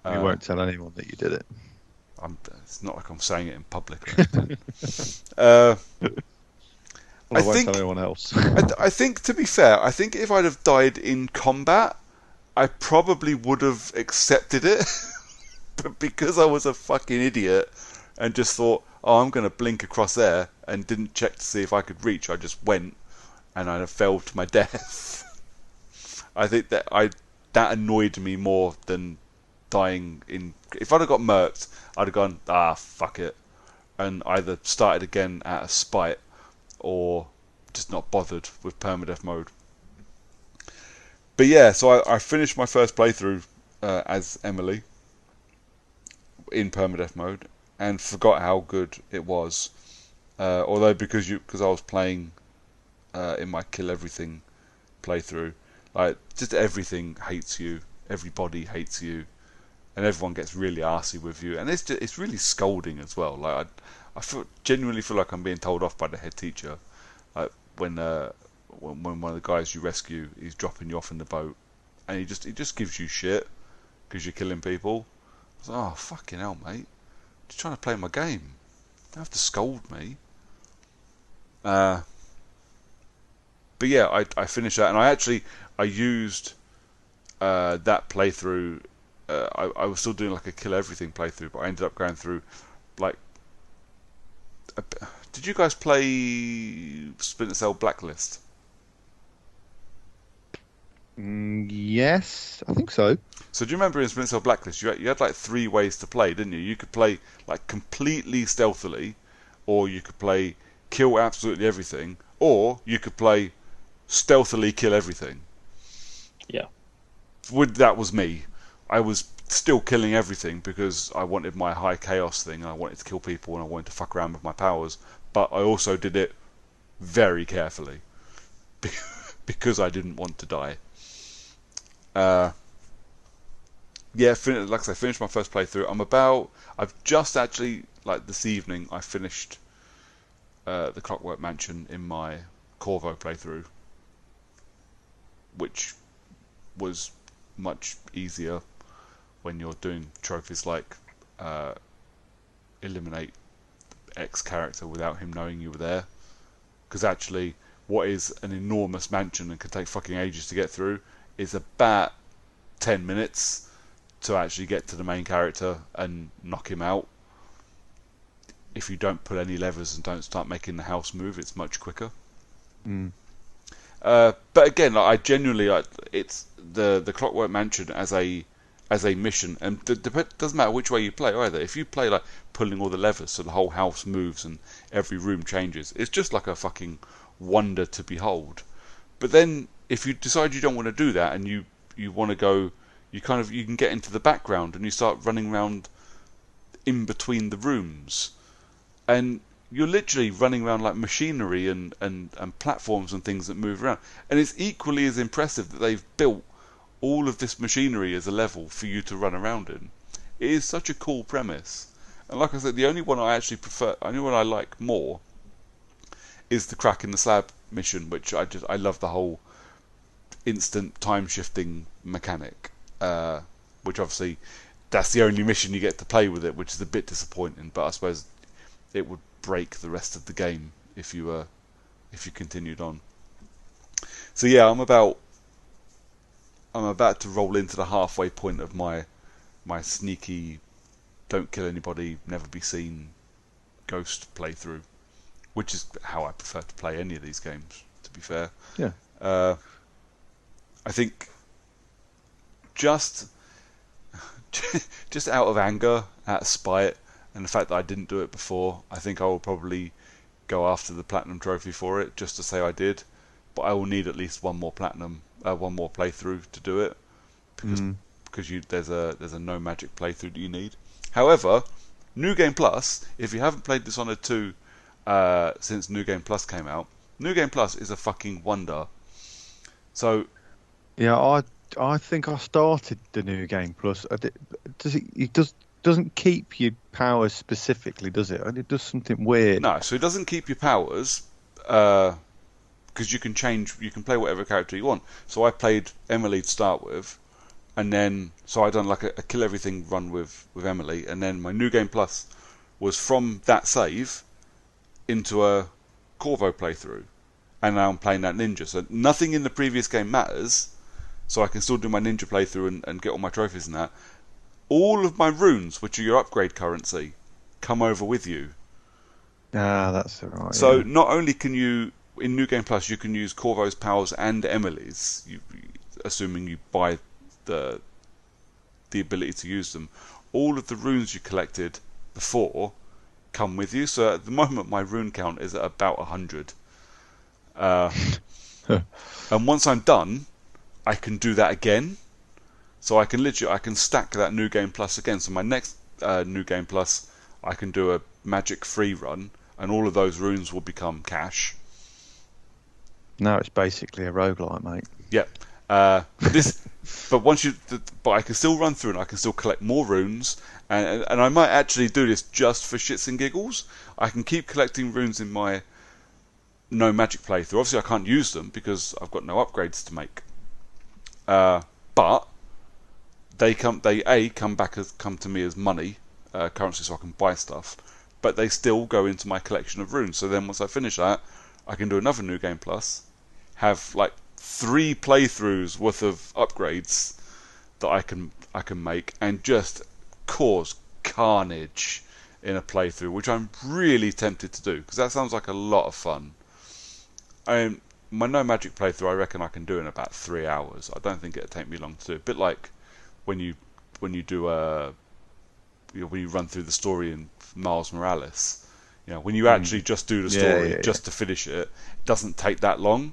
You won't tell anyone that you did it. It's not like I'm saying it in public. Well, I won't tell anyone else. I think, to be fair, I think if I'd have died in combat, I probably would have accepted it. But because I was a fucking idiot and just thought, oh, I'm going to blink across there, and didn't check to see if I could reach, I just went, and I fell to my death. I think that annoyed me more than dying in. If I'd have got murked, I'd have gone, fuck it, and either started again out of spite or just not bothered with permadeath mode. But yeah, so I finished my first playthrough as Emily in permadeath mode and forgot how good it was. Although because I was playing in my kill everything playthrough, like just everything hates you, everybody hates you, and everyone gets really arsey with you, and it's really scolding as well. Like I genuinely feel like I'm being told off by the head teacher, like when one of the guys you rescue is dropping you off in the boat, and he just gives you shit because you're killing people. I was like, oh fucking hell, mate! Just trying to play my game. You don't have to scold me. But yeah, I finished that, and I used that playthrough. I was still doing like a kill everything playthrough, but I ended up going through like. Did you guys play Splinter Cell Blacklist? Yes, I think so. So do you remember in Splinter Cell Blacklist, you had like three ways to play, didn't you? You could play like completely stealthily, or you could play kill absolutely everything, or you could play stealthily kill everything. Yeah. That was me. I was still killing everything because I wanted my high chaos thing, and I wanted to kill people, and I wanted to fuck around with my powers. But I also did it very carefully because I didn't want to die. Yeah, like I say, finished my first playthrough. I've just actually, like this evening, I finished the Clockwork Mansion in my Corvo playthrough, which was much easier when you're doing trophies like eliminate X character without him knowing you were there. Because actually, what is an enormous mansion and can take fucking ages to get through is about 10 minutes to actually get to the main character and knock him out. If you don't pull any levers and don't start making the house move, it's much quicker. Mm. But again, I genuinely it's the Clockwork Mansion as a mission, and it doesn't matter which way you play either. If you play like pulling all the levers so the whole house moves and every room changes, it's just like a fucking wonder to behold. But then if you decide you don't want to do that and you want to go, you can get into the background and you start running around in between the rooms, and you're literally running around like machinery and platforms and things that move around. And it's equally as impressive that they've built all of this machinery as a level for you to run around in. It is such a cool premise. And like I said, the only one I like more is the crack in the slab mission, which I love the whole instant time shifting mechanic. Which obviously that's the only mission you get to play with it, which is a bit disappointing. But I suppose it would break the rest of the game if you continued on. So yeah, I'm about to roll into the halfway point of my sneaky, don't kill anybody, never be seen ghost playthrough, which is how I prefer to play any of these games, to be fair. Yeah. I think just out of anger, out of spite, and the fact that I didn't do it before, I think I will probably go after the platinum trophy for it, just to say I did. But I will need at least one more playthrough to do it, because there's a no magic playthrough that you need. However, New Game Plus, if you haven't played Dishonored 2 since New Game Plus came out, New Game Plus is a fucking wonder. So yeah, I think I started the New Game Plus. Doesn't keep your powers specifically, does it? It does something weird. No, so it doesn't keep your powers, because you can play whatever character you want. So I played Emily to start with, and then I done like a kill everything run with Emily, and then my New Game Plus was from that save into a Corvo playthrough, and now I'm playing that ninja. So nothing in the previous game matters, so I can still do my ninja playthrough and get all my trophies and that. All of my runes, which are your upgrade currency, come over with you. Ah, that's all right. So yeah. not only can you, in New Game Plus, you can use Corvo's powers and Emily's, assuming you buy the ability to use them. All of the runes you collected before come with you. So at the moment, my rune count is at about 100. And once I'm done, I can do that again. So I can stack that New Game Plus again. So my next New Game Plus, I can do a magic free run, and all of those runes will become cash. Now it's basically a roguelike, mate. Yep. But I can still run through and I can still collect more runes, and I might actually do this just for shits and giggles. I can keep collecting runes in my no magic playthrough. Obviously, I can't use them because I've got no upgrades to make. But they come to me as money, currency, so I can buy stuff. But they still go into my collection of runes. So then once I finish that, I can do another New Game Plus, have like 3 playthroughs worth of upgrades that I can make, and just cause carnage in a playthrough, which I'm really tempted to do because that sounds like a lot of fun. my no magic playthrough, I reckon I can do in about 3 hours. I don't think it'll take me long to do. A bit like when you do when you run through the story in Miles Morales. When you actually just do the story just to finish it, it doesn't take that long.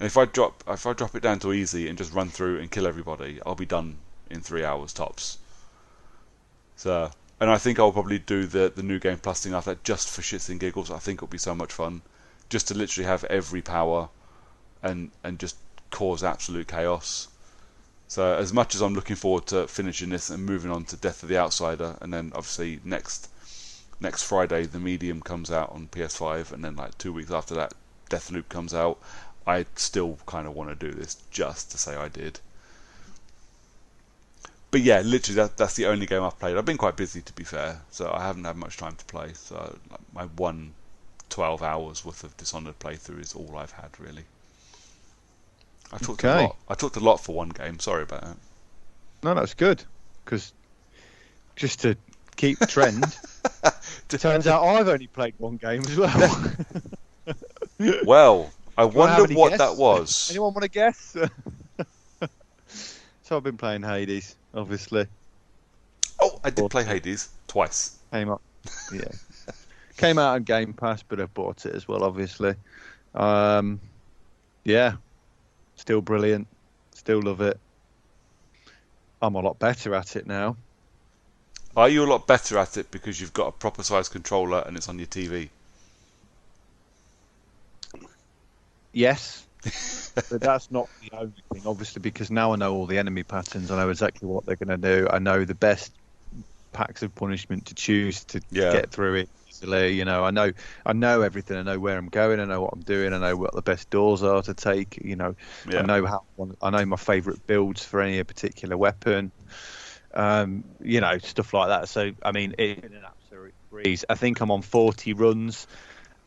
And if I drop it down to easy and just run through and kill everybody, I'll be done in 3 hours tops. So, and I think I'll probably do the New Game Plus thing after that just for shits and giggles. I think it'll be so much fun, just to literally have every power, and just cause absolute chaos. So as much as I'm looking forward to finishing this and moving on to Death of the Outsider, and then obviously next Friday the Medium comes out on PS5, and then like 2 weeks after that Deathloop comes out, I still kind of want to do this just to say I did. But yeah, literally that's the only game I've played. I've been quite busy, to be fair, so I haven't had much time to play. So my 12 hours worth of Dishonored playthrough is all I've had, really. I talked a lot. I talked a lot for one game. Sorry about that. No, that's good, because just to keep the trend, turns out I've only played one game as well. Well, I wonder what that was. Anyone want to guess? So I've been playing Hades, obviously. Oh, I did play Hades twice. Came out on Game Pass, but I bought it as well, obviously. Yeah, still brilliant. Still love it. I'm a lot better at it now. Are you a lot better at it because you've got a proper size controller and it's on your TV? Yes. But that's not the only thing, obviously, because now I know all the enemy patterns. I know exactly what they're going to do. I know the best packs of punishment to choose to get through it easily. I know everything. I know where I'm going. I know what I'm doing. I know what the best doors are to take. I know my favourite builds for any particular weapon. Stuff like that. So I mean, it's been an absolute breeze. I think I'm on 40 runs,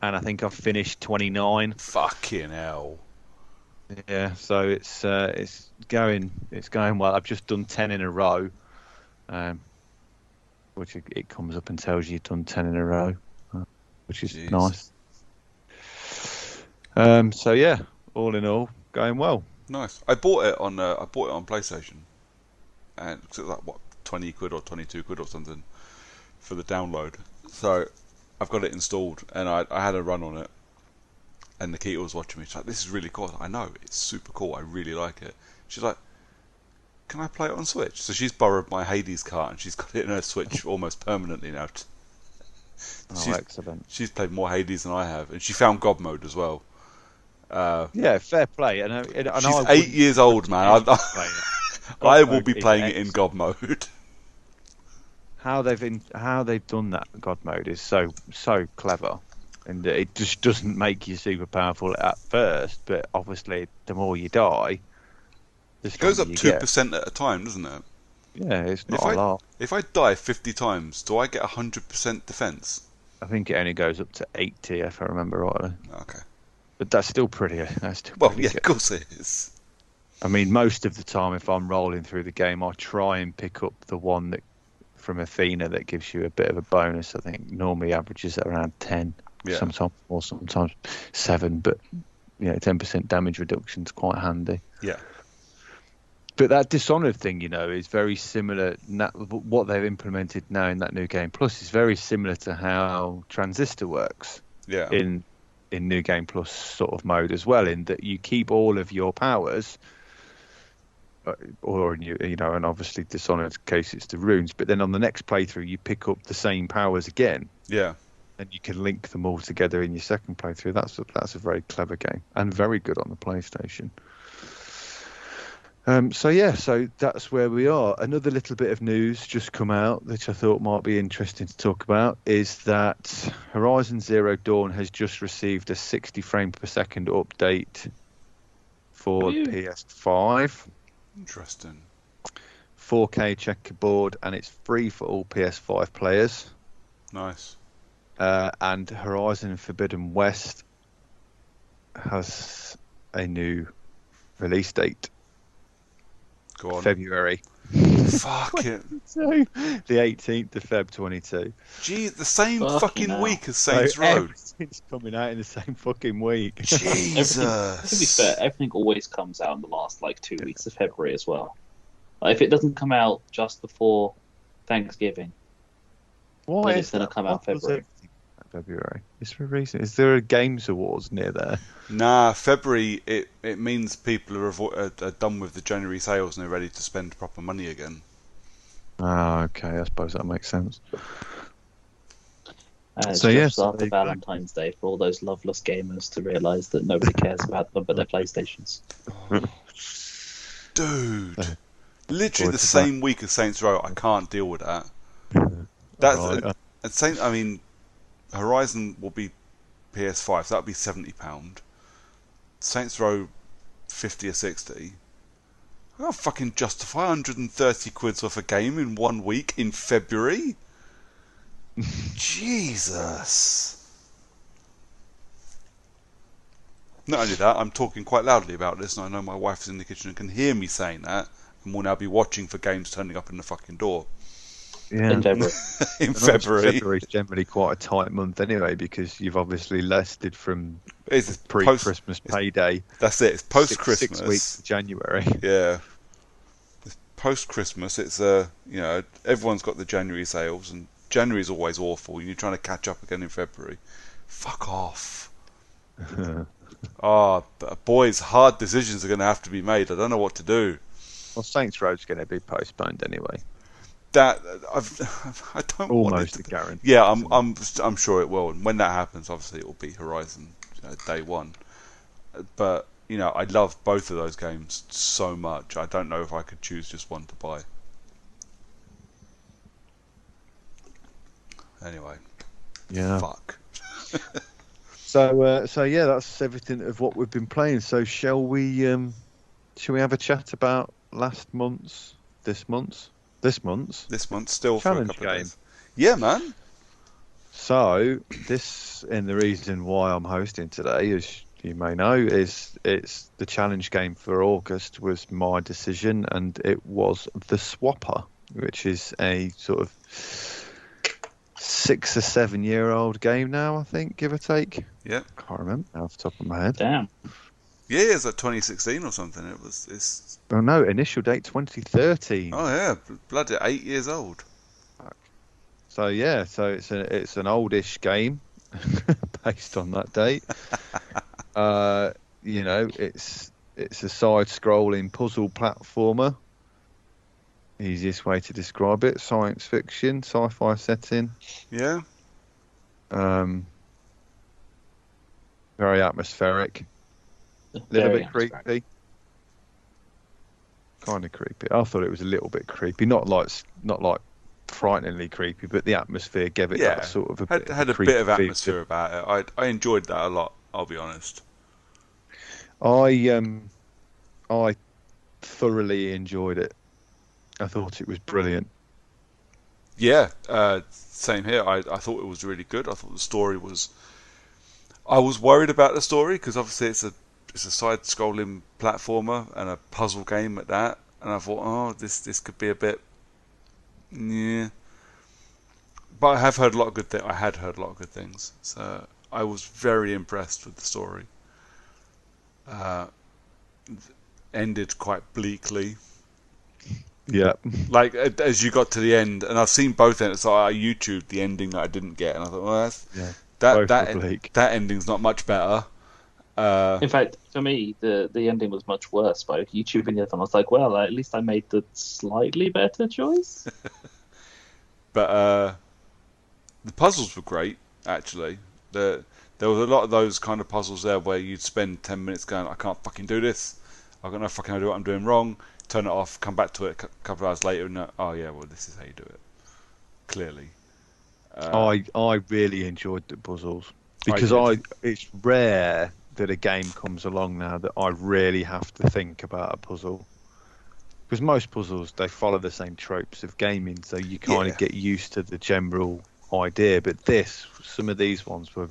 and I think I've finished 29. Fucking hell. Yeah, so it's going well. I've just done 10 in a row, which it comes up and tells you you've done 10 in a row, which is nice. So yeah, all in all, going well. Nice. I bought it on PlayStation, and it was like 20 quid or 22 quid or something for the download. So I've got it installed, and I had a run on it. And Nikita was watching me. She's like, "This is really cool." I know, it's super cool. I really like it. She's like, "Can I play it on Switch?" So she's borrowed my Hades cart, and she's got it in her Switch almost permanently now. Excellent. She's played more Hades than I have, and she found God mode as well. Yeah, fair play. And she's 8 years old, man. I will be playing it in God mode. How they've done that God mode is so clever. And it just doesn't make you super powerful at first, but obviously the more you die, it goes up 2% at a time, doesn't it? Yeah, it's not a lot. If I die 50 times, do I get 100% defense? I think it only goes up to 80, if I remember rightly. Okay. But that's still pretty. Yeah, good. Of course it is. I mean, most of the time, if I'm rolling through the game, I try and pick up the one that from Athena that gives you a bit of a bonus. I think normally averages at around 10. Yeah. Sometimes more, sometimes 7, but 10% damage reduction is quite handy. Yeah. But that Dishonored thing, is very similar. What they've implemented now in that New Game Plus is very similar to how Transistor works. Yeah. In New Game Plus sort of mode as well, in that you keep all of your powers, or and obviously Dishonored's case it's the runes. But then on the next playthrough, you pick up the same powers again. Yeah. And you can link them all together in your second playthrough. That's a very clever game and very good on the PlayStation. So that's where we are. Another little bit of news just come out, which I thought might be interesting to talk about, is that Horizon Zero Dawn has just received a 60 frame per second update for PS5. Interesting. 4K checkerboard, and it's free for all PS5 players. Nice. And Horizon Forbidden West has a new release date. Go on. February. Fuck it. So, the 18th of Feb 22. Gee, the same Fucking fucking hell. week as Saints So Row. everything's coming out in the same fucking week. Everything, to be fair, Jesus. everything always comes out in the last like 2 weeks of February as well. Like, if it doesn't come out just before Thanksgiving, Why then is it's going to that? come out Why does February. everything come out February? Is there a reason? Is there a Games Awards near there? Nah, February, it means people are done with the January sales and they're ready to spend proper money again. Ah, okay. I suppose that makes sense. And it's So, yeah, just so after there you go. Valentine's Day for all those loveless gamers to realise that nobody cares about them but their PlayStations. Dude. So, Literally forward the to same week as Saints Row. I can't deal with that. That's Right. I mean, Horizon will be PS5, so that'll be £70. Saints Row 50 or 60. I can't fucking justify 130 quid's worth of game in 1 week in February. Jesus. Not only that, I'm talking quite loudly about this, and I know my wife is in the kitchen and can hear me saying that, and will now be watching for games turning up in the fucking door Yeah. In February. in And obviously February. February's generally quite a tight month anyway, because you've obviously lasted from It's pre-Christmas payday. That's it. It's post 6 Christmas. weeks of January. Yeah. Post Christmas, it's everyone's got the January sales, and January's always awful. You're trying to catch up again in February. Fuck off. Boys, hard decisions are going to have to be made. I don't know what to do. Well, Saints Row's going to be postponed anyway. That I don't want it Almost to. a guarantee. Yeah, I'm sure it will. And when that happens, obviously it will be Horizon day one. But I love both of those games so much. I don't know if I could choose just one to buy. Anyway, Yeah. fuck. So yeah, that's everything of what we've been playing. So shall we have a chat about this month's This month still for a challenge couple of game? days. Yeah, man. So and the reason why I'm hosting today, as you may know, is it's the challenge game for August was my decision, and it was the Swapper, which is a sort of 6 or 7 year old game now, I think, give or take. Yeah. Can't remember off the top of my head. Damn. Yeah, it's like 2016 or something. It's Oh no, initial date 2013. oh yeah, bloody 8 years old. So yeah, so it's an oldish game based on that date. It's a side-scrolling puzzle platformer. Easiest way to describe it: science fiction, sci-fi setting. Yeah. Very atmospheric. A little bit creepy. Kind of creepy. I thought it was a little bit creepy, not like frighteningly creepy, but the atmosphere gave it that sort of had a creepy bit of feel. atmosphere about it. I enjoyed that a lot. I'll be honest. I thoroughly enjoyed it. I thought it was brilliant. Yeah, same here. I thought it was really good. I thought the story was. I was worried about the story because obviously it's a side-scrolling platformer and a puzzle game at that, and I thought, this could be a bit, yeah. But I have heard a lot of good things. I had heard a lot of good things, so I was very impressed with the story. Ended quite bleakly. Yeah. Like as you got to the end, and I've seen both ends. So I YouTubed the ending that I didn't get, and I thought, well, Both were bleak. that ending's not much better. In fact, for me, the ending was much worse. By YouTubing it, and I was like, well, at least I made the slightly better choice. But the puzzles were great, actually. There was a lot of those kind of puzzles there where you'd spend 10 minutes going, I can't fucking do this. I've got no fucking idea what I'm doing wrong. Turn it off, come back to it a couple of hours later, and oh yeah, well this is how you do it. Clearly. I really enjoyed the puzzles because it's rare that a game comes along now that I really have to think about a puzzle. Because most puzzles, they follow the same tropes of gaming, so you kind of get used to the general idea. But some of these ones were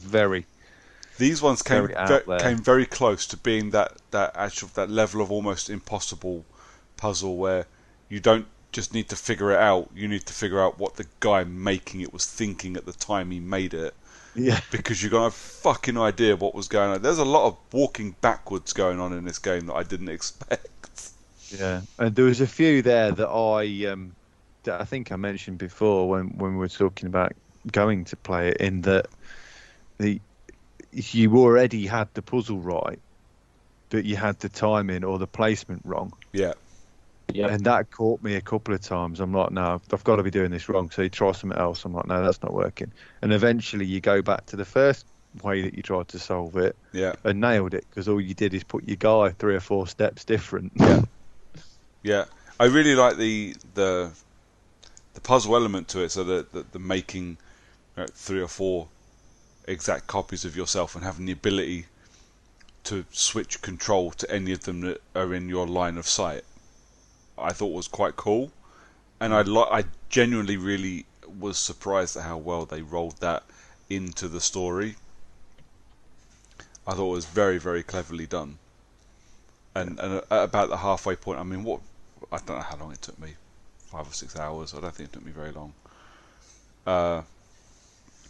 These ones came very very close to being that level of almost impossible puzzle where you don't just need to figure it out. You need to figure out what the guy making it was thinking at the time he made it, Yeah. because you got no fucking idea what was going on. There's a lot of walking backwards going on in this game that I didn't expect. Yeah, and there was a few there that I think I mentioned before when we were talking about going to play it, in that the you already had the puzzle right, but you had the timing or the placement wrong. Yeah. Yep. And that caught me a couple of times. I'm like, no, I've got to be doing this wrong. So you try something else. I'm like, no, that's not working. And eventually you go back to the first way that you tried to solve it, Yeah. and nailed it, because all you did is put your guy 3 or 4 steps different. Yeah. Yeah. I really like the puzzle element to it, so that the making 3 or 4 exact copies of yourself and having the ability to switch control to any of them that are in your line of sight, I thought was quite cool. And I genuinely really was surprised at how well they rolled that into the story. I thought it was very, very cleverly done. And at about the halfway point, I mean, I don't know how long it took me, 5 or 6 hours. I don't think it took me very long.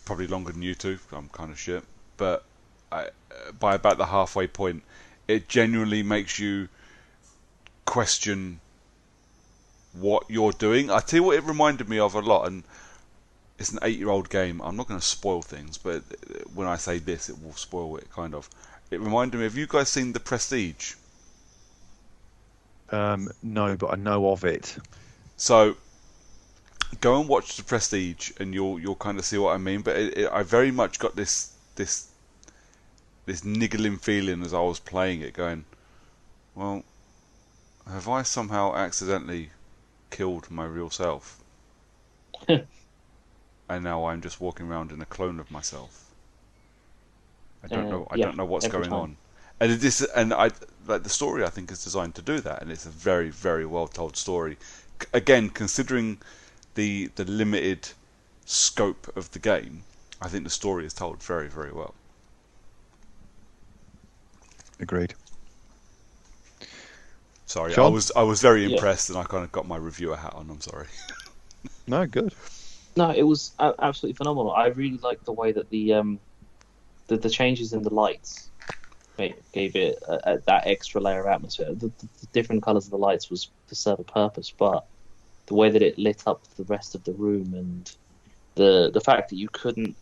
Probably longer than you two. I'm kind of shit. But by about the halfway point, it genuinely makes you question what you're doing. I tell you what it reminded me of a lot, and it's an 8-year-old game. I'm not going to spoil things, but when I say this, it will spoil it, kind of. It reminded me, have you guys seen The Prestige? No, but I know of it. So go and watch The Prestige, and you'll kind of see what I mean. But I very much got this niggling feeling as I was playing it, going, well, have I somehow accidentally killed my real self? And now I'm just walking around in a clone of myself. I don't know. I don't know what's going on. And like the story, I think, is designed to do that, and it's a very, very well told story. Again, considering the limited scope of the game, I think the story is told very, very well. Agreed. Sorry, Sean? I was very impressed, and I kind of got my reviewer hat on. I'm sorry. No, good. No, it was absolutely phenomenal. I really liked the way that the changes in the lights gave it that extra layer of atmosphere. The different colours of the lights was to serve a purpose, but the way that it lit up the rest of the room, and the fact that you couldn't,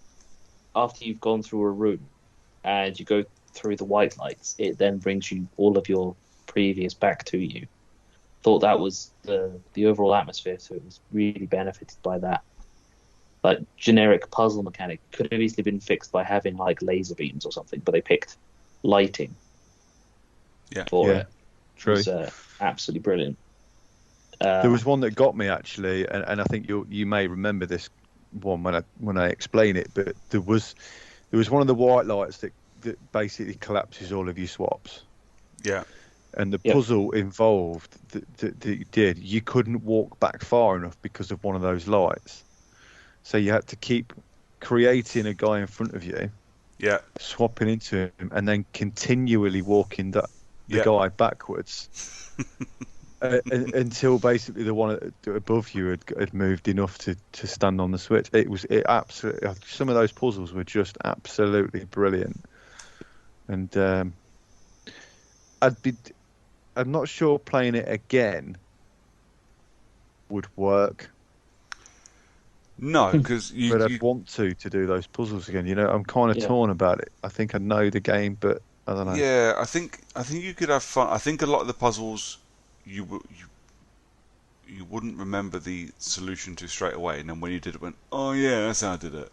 after you've gone through a room and you go through the white lights, it then brings you all of your previous back to you. Thought that was the overall atmosphere, so it was really benefited by that. Like, generic puzzle mechanic could have easily been fixed by having like laser beams or something, but they picked lighting for it. True. It was absolutely brilliant. There was one that got me, actually, and I think you may remember this one when I explain it, but there was one of the white lights that basically collapses all of your swaps. Yeah. And the puzzle involved that you did, you couldn't walk back far enough because of one of those lights. So you had to keep creating a guy in front of you, swapping into him, and then continually walking the guy backwards until basically the one above you had moved enough to stand on the switch. It absolutely, some of those puzzles were just absolutely brilliant, and I'm not sure playing it again would work. No, because but I'd want to do those puzzles again. You know, I'm kind of torn about it. I think I know the game, but I don't know. Yeah, I think you could have fun. I think a lot of the puzzles you wouldn't remember the solution to straight away, and then when you did it, went, oh yeah, that's how I did it.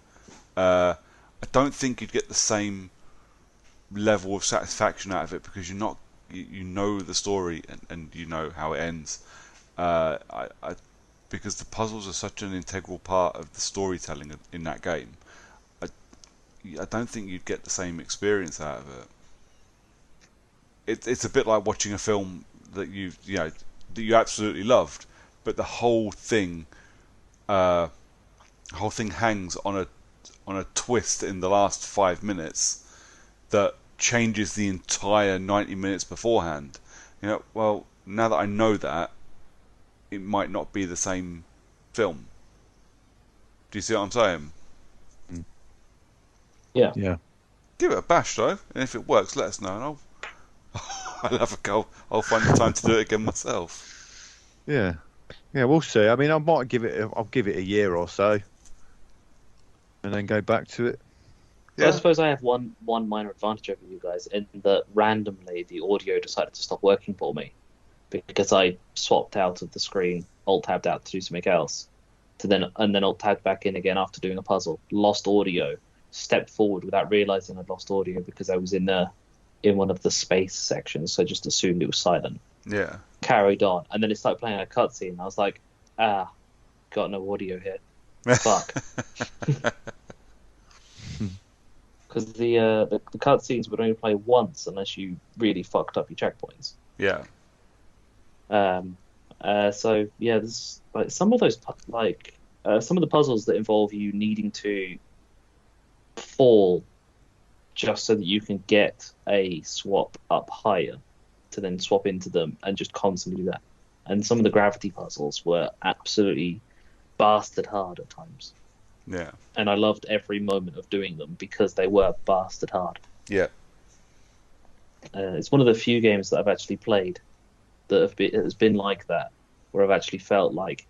I don't think you'd get the same level of satisfaction out of it, because you're not, you know the story and you know how it ends. Because the puzzles are such an integral part of the storytelling in that game, I don't think you'd get the same experience out of it. It's a bit like watching a film that you absolutely loved, but the whole thing hangs on a twist in the last 5 minutes that changes the entire 90 minutes beforehand. You know, well, now that I know that, it might not be the same film. Do you see what I'm saying? Yeah. Yeah. Give it a bash though, and if it works, let us know, and I'll have a go. I'll find the time to do it again myself. Yeah. Yeah, we'll see. I mean, I might give it. I'll give it a year or so, and then go back to it. So I Yeah, suppose I have one minor advantage over you guys in that randomly the audio decided to stop working for me because I swapped out of the screen, alt tabbed out to do something else, and then alt tabbed back in again after doing a puzzle, lost audio, stepped forward without realizing I'd lost audio because I was in one of the space sections, so I just assumed it was silent. yeah, Carried on, and then it started playing a cutscene. I was like, got no audio here. Fuck. Because the cutscenes would only play once unless you really fucked up your checkpoints. yeah, So yeah, there's like some of those some of the puzzles that involve you needing to fall just so that you can get a swap up higher to then swap into them and just constantly do that. And some of the gravity puzzles were absolutely bastard hard at times. yeah, And I loved every moment of doing them because they were bastard hard. yeah, It's one of the few games that I've actually played that has been like that, where I've actually felt like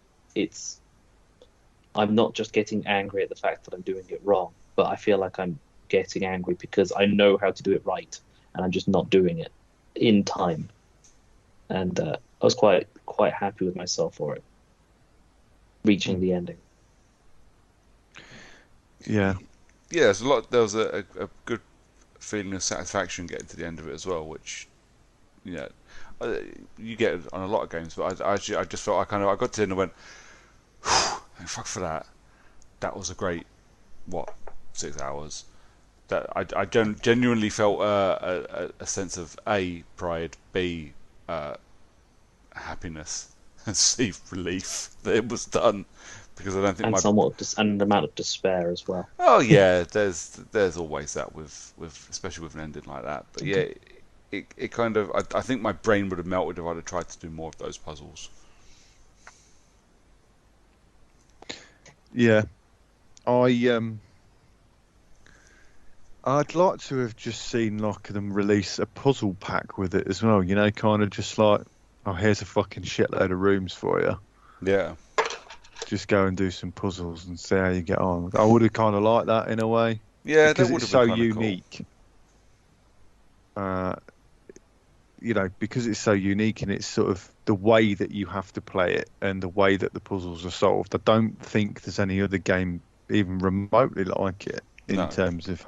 I'm not just getting angry at the fact that I'm doing it wrong, but I feel like I'm getting angry because I know how to do it right, and I'm just not doing it in time. And I was quite happy with myself for it, reaching the ending. Yeah. yeah. There was a good feeling of satisfaction getting to the end of it as well, which you get on a lot of games. But I just felt I got to the end and went, thank fuck for that. That was a great 6 hours. That I genuinely felt a sense of A, pride, B, happiness, and C, relief that it was done, because I don't think And and an amount of despair as well. Oh yeah, there's always that with especially with an ending like that. But yeah, it kind of I think my brain would have melted if I'd have tried to do more of those puzzles. Yeah. I'd like to have just seen like them release a puzzle pack with it as well, kind of just like, oh, here's a fucking shitload of rooms for you. Yeah, Just go and do some puzzles and see how you get on. I would have kind of liked that in a way. yeah, Because that would it's have been so kind of cool. unique. Because it's so unique and it's sort of the way that you have to play it and the way that the puzzles are solved. I don't think there's any other game even remotely like it in terms of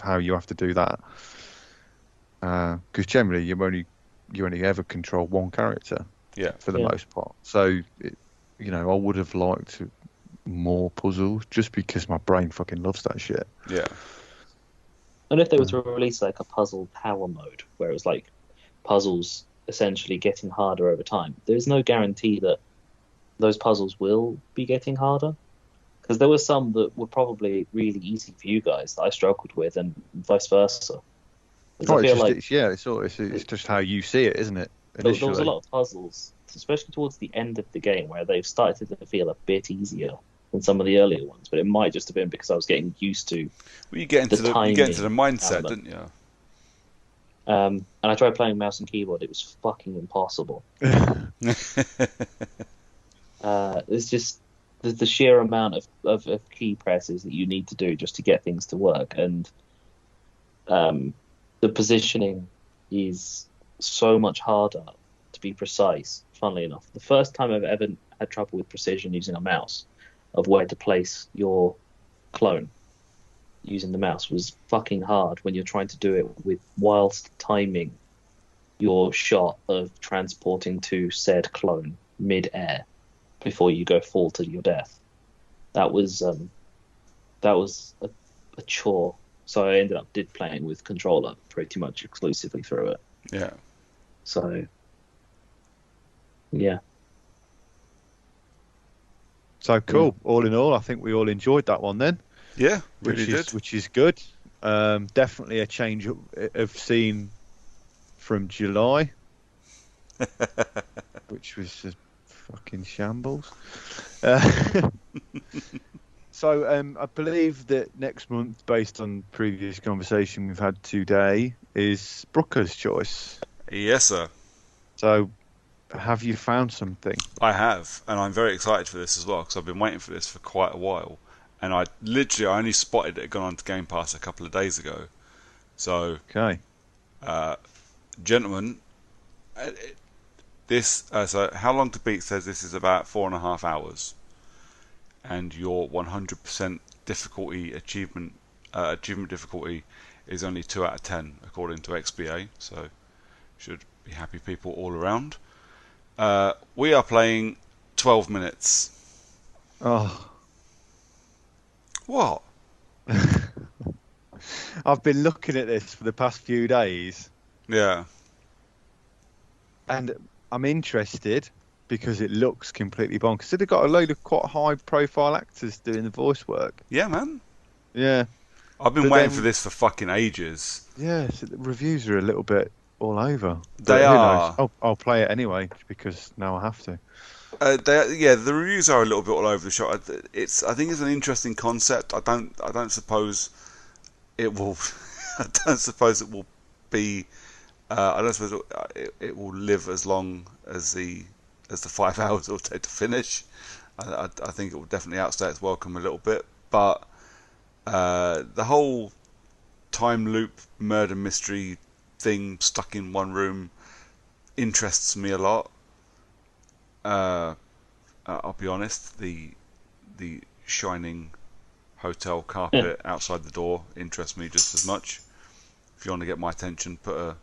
how you have to do that. Because generally you only ever control one character. Yeah, for the most part. So, I would have liked more puzzles just because my brain fucking loves that shit. yeah, And if they were to release like a puzzle power mode where it was like puzzles essentially getting harder over time, there's no guarantee that those puzzles will be getting harder. Because there were some that were probably really easy for you guys that I struggled with, and vice versa. Oh, it's just how you see it, isn't it? There was a lot of puzzles, especially towards the end of the game, where they've started to feel a bit easier than some of the earlier ones. But it might just have been because I was getting used to. Well, you get into the mindset, element. didn't you? And I tried playing mouse and keyboard. It was fucking impossible. It's just the sheer amount of key presses that you need to do just to get things to work, and the positioning is so much harder to be precise. Funnily enough, the first time I've ever had trouble with precision using a mouse of where to place your clone using the mouse was fucking hard when you're trying to do it whilst timing your shot of transporting to said clone mid-air before you go fall to your death. That was a chore. So I ended up playing with controller pretty much exclusively through it. Yeah. So, yeah. So cool. Yeah. All in all, I think we all enjoyed that one then. Yeah, really did. Which is good. Definitely a change of scene from July, which was fucking shambles. Uh, so I believe that next month, based on previous conversation we've had today, is Brooker's choice. Yes, sir. So have you found something? I have, and I'm very excited for this as well because I've been waiting for this for quite a while. And I only spotted it had gone on to Game Pass a couple of days ago. So, Okay. gentlemen, so How Long to Beat says this is about 4.5 hours, and your 100% difficulty achievement difficulty is only 2 out of 10 according to XBA. So, should be happy people all around. We are playing 12 minutes. Oh, What? I've been looking at this for the past few days, Yeah. and I'm interested because it looks completely bonkers. So they've got a load of quite high-profile actors doing the voice work. Yeah, man. Yeah. I've been But waiting then- for this for fucking ages. Yeah, so the reviews are a little bit all over. But They who are. knows? I'll play it anyway because now I have to. The reviews are a little bit all over the shop. I think it's an interesting concept. I don't suppose it will. I don't suppose it will be. I don't suppose it will live as long as the 5 hours it will take to finish. I think it will definitely outstay its welcome a little bit. But the whole time loop murder mystery thing stuck in one room interests me a lot. I'll be honest, the shining hotel carpet outside the door interests me just as much. If you want to get my attention, put a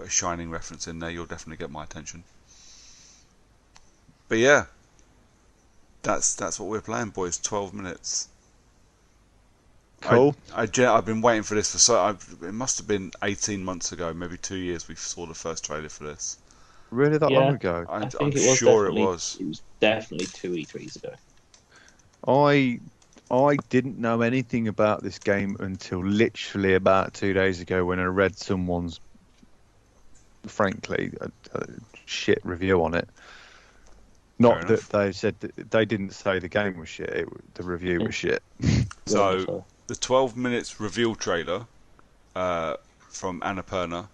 Shining reference in there, you'll definitely get my attention. But yeah, that's what we're playing, boys. 12 minutes. Cool. I've been waiting for this for it must have been 18 months ago, maybe 2 years. We saw the first trailer for this. Really that Yeah. long ago? I I'm think it was sure it definitely, was. It was definitely 2 E3s ago. I didn't know anything about this game until literally about 2 days ago when I read someone's, frankly, a shit review on it. Not that they said that they didn't say the game was shit. The review was shit. So the 12 minutes reveal trailer from Annapurna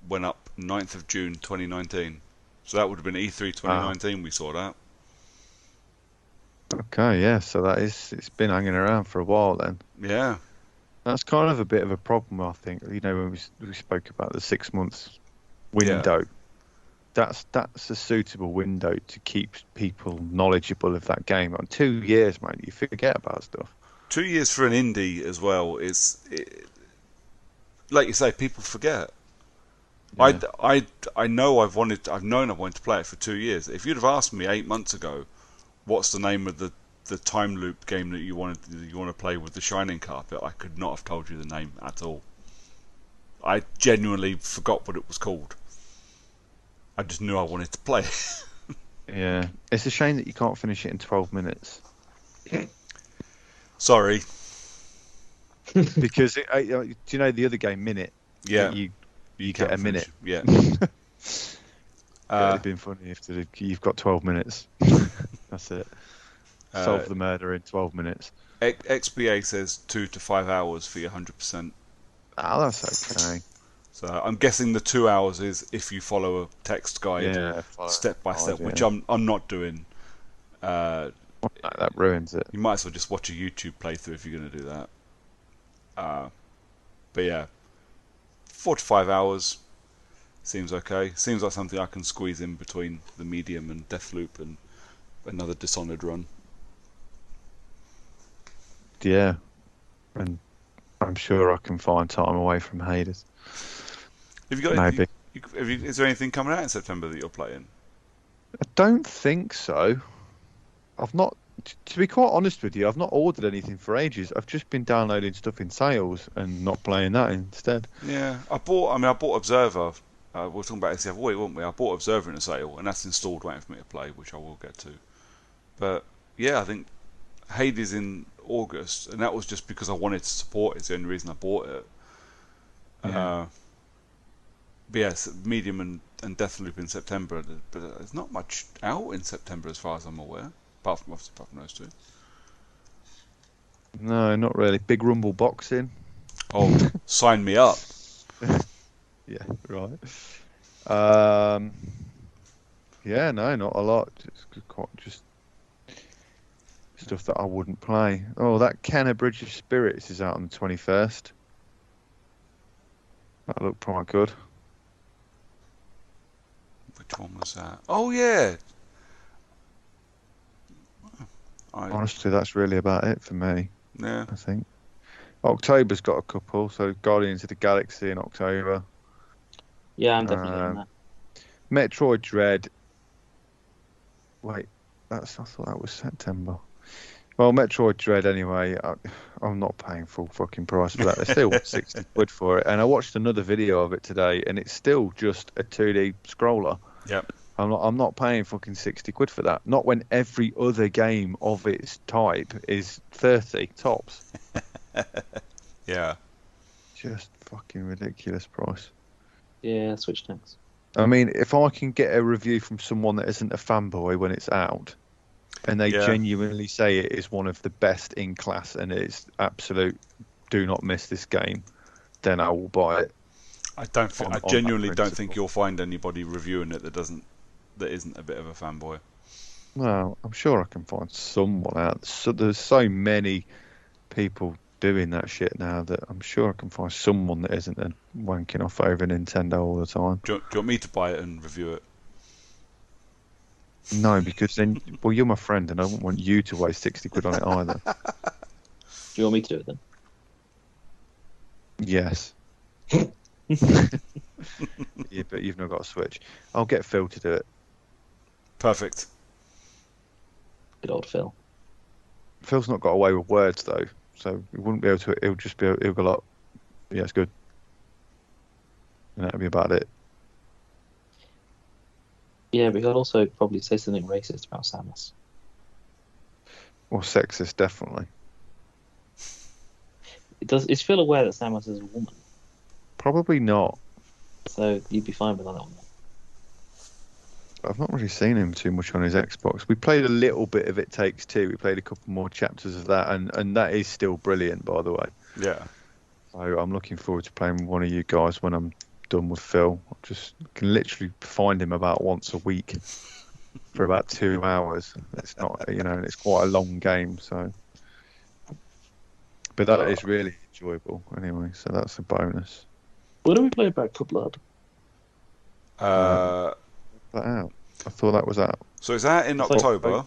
went up 9th of June 2019. So that would have been E3 2019 we saw that. Okay, yeah, so it's been hanging around for a while then. Yeah. That's kind of a bit of a problem, I think. You know, when we spoke about the 6 months window, that's a suitable window to keep people knowledgeable of that game. On 2 years, mate, you forget about stuff. 2 years for an indie as well like you say, people forget. Yeah. I know I've known I wanted to play it for 2 years. If you'd have asked me 8 months ago, what's the name of the time loop game that you want to play with the shining carpet, I could not have told you the name at all. I genuinely forgot what it was called. I just knew I wanted to play it. Yeah, it's a shame that you can't finish it in 12 minutes. Sorry. Because do you know the other game, Minute? Yeah. You get can't a minute. Yeah. It'd have been funny if you've got 12 minutes. That's it. Solve the murder in 12 minutes. XBA says 2 to 5 hours for your 100%. Oh, that's okay. So I'm guessing the 2 hours is if you follow a text guide, step by step, which I'm not doing. That ruins it. You might as well just watch a YouTube playthrough if you're going to do that. But yeah, 4 to 5 hours seems okay. Seems like something I can squeeze in between the Medium and Deathloop and another Dishonored run. Yeah, and I'm sure I can find time away from Hades. Have you got Maybe. is there anything coming out in September that you're playing? I don't think so. I've not, to be quite honest with you, I've not ordered anything for ages. I've just been downloading stuff in sales and not playing that instead. Yeah, I bought Observer. We were talking about this the other week, weren't we? I bought Observer in a sale, and that's installed waiting for me to play, which I will get to. But yeah, I think Hades in August, and that was just because I wanted to support it. It's the only reason I bought it. Yeah. But yes, Medium and and Deathloop in September, but there's not much out in September as far as I'm aware, apart from those two. No, not really. Big Rumble Boxing. Oh, sign me up. Yeah, right. Yeah, no, not a lot. Just stuff that I wouldn't play. Oh, that Kenner Bridge of Spirits is out on the 21st. That looked quite good. Which one was that? Oh yeah. Honestly, that's really about it for me. Yeah. I think October's got a couple. So Guardians of the Galaxy in October. Yeah, I'm definitely getting that. Metroid Dread. Wait, I thought that was September. Well, Metroid Dread anyway. I'm not paying full fucking price for that. They're still 60 quid for it. And I watched another video of it today, and it's still just a 2D scroller. Yep. I'm not paying fucking 60 quid for that. Not when every other game of its type is 30 tops. Yeah. Just fucking ridiculous price. Yeah, Switch tanks. I mean, if I can get a review from someone that isn't a fanboy when it's out, and they genuinely say it is one of the best in class and it's absolute, do not miss this game, then I will buy it. I genuinely don't think you'll find anybody reviewing it that isn't a bit of a fanboy. Well, I'm sure I can find someone out. So there's so many people doing that shit now that I'm sure I can find someone that isn't wanking off over Nintendo all the time. Do you want me to buy it and review it? No, because then, well, you're my friend and I wouldn't want you to waste 60 quid on it either. Do you want me to do it then? Yes. Yeah, but you've not got a Switch. I'll get Phil to do it. Perfect. Good old Phil. Phil's not got away with words though, so he wouldn't be able to. He'll go like, yeah, it's good, and that'll be about it. Yeah, but he'll also probably say something racist about Samus. Or sexist, definitely. Is Phil aware that Samus is a woman? Probably not. So you'd be fine with that one. I've not really seen him too much on his Xbox. We played a little bit of It Takes Two. We played a couple more chapters of that, and that is still brilliant, by the way. Yeah. So I'm looking forward to playing with one of you guys when I'm done with Phil. I just can literally find him about once a week for about 2 hours. It's not, and it's quite a long game, so. But that is really enjoyable anyway, so that's a bonus. When do we play Back 4 Blood? That out. I thought that was out. So it's out in October.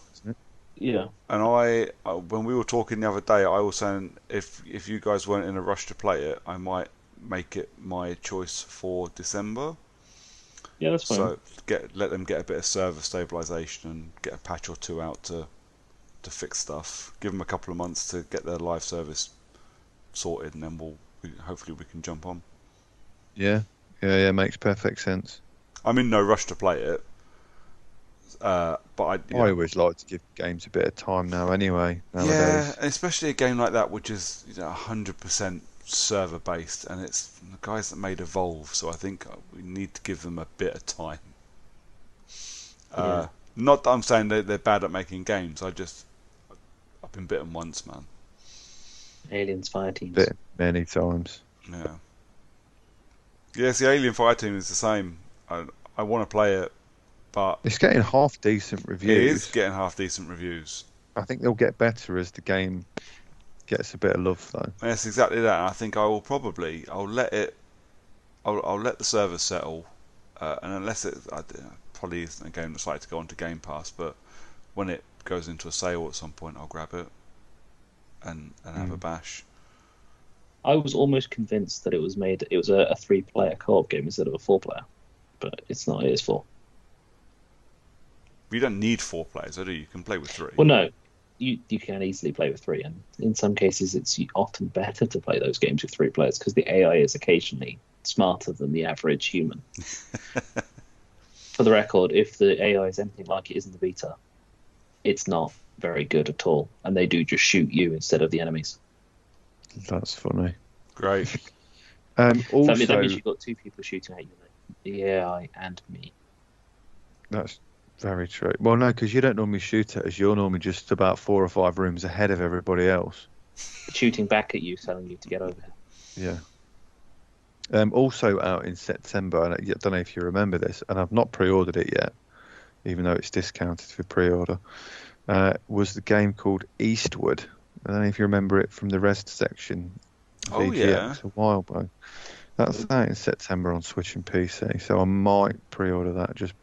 Yeah. And when we were talking the other day, I was saying if you guys weren't in a rush to play it, I might make it my choice for December. Yeah, that's fine. So let them get a bit of server stabilization and get a patch or two out to fix stuff. Give them a couple of months to get their live service sorted, and then hopefully we can jump on. Yeah, makes perfect sense. I'm in no rush to play it, but I always like to give games a bit of time now anyway, nowadays. Yeah, especially a game like that, which is 100% server based, and it's the guys that made Evolve, so I think we need to give them a bit of time. Not that I'm saying they're bad at making games, I've been bitten once, man. Aliens Fireteams. Bit many times. Yeah. Yes, the Alien Fireteam is the same. I want to play it, but it's getting half decent reviews. It is getting half decent reviews. I think they'll get better as the game gets a bit of love, though. Yes, exactly that. I think I'll let the server settle, and unless it probably isn't a game that's likely to go onto Game Pass, but when it goes into a sale at some point, I'll grab it and have a bash. I was almost convinced that it was a 3-player co-op game instead of a 4-player, but it's not. It is 4. You don't need 4 players, do you? You can play with 3. Well, no, you can easily play with 3, and in some cases, it's often better to play those games with 3 players because the AI is occasionally smarter than the average human. For the record, if the AI is anything like it is in the beta, it's not very good at all, and they do just shoot you instead of the enemies. That's funny. Great. Also, that means you've got 2 people shooting at you Yeah, I and me. That's very true. Well, no, because you don't normally shoot at us. You're normally just about 4 or 5 rooms ahead of everybody else. Shooting back at you, telling you to get over here. Yeah. Also out in September, and I don't know if you remember this, and I've not pre-ordered it yet, even though it's discounted for pre-order, was the game called Eastward. I don't know if you remember it from the Rest section, Oh yeah. VGX, a while back. That's out in September on Switch and PC, so I might pre-order that just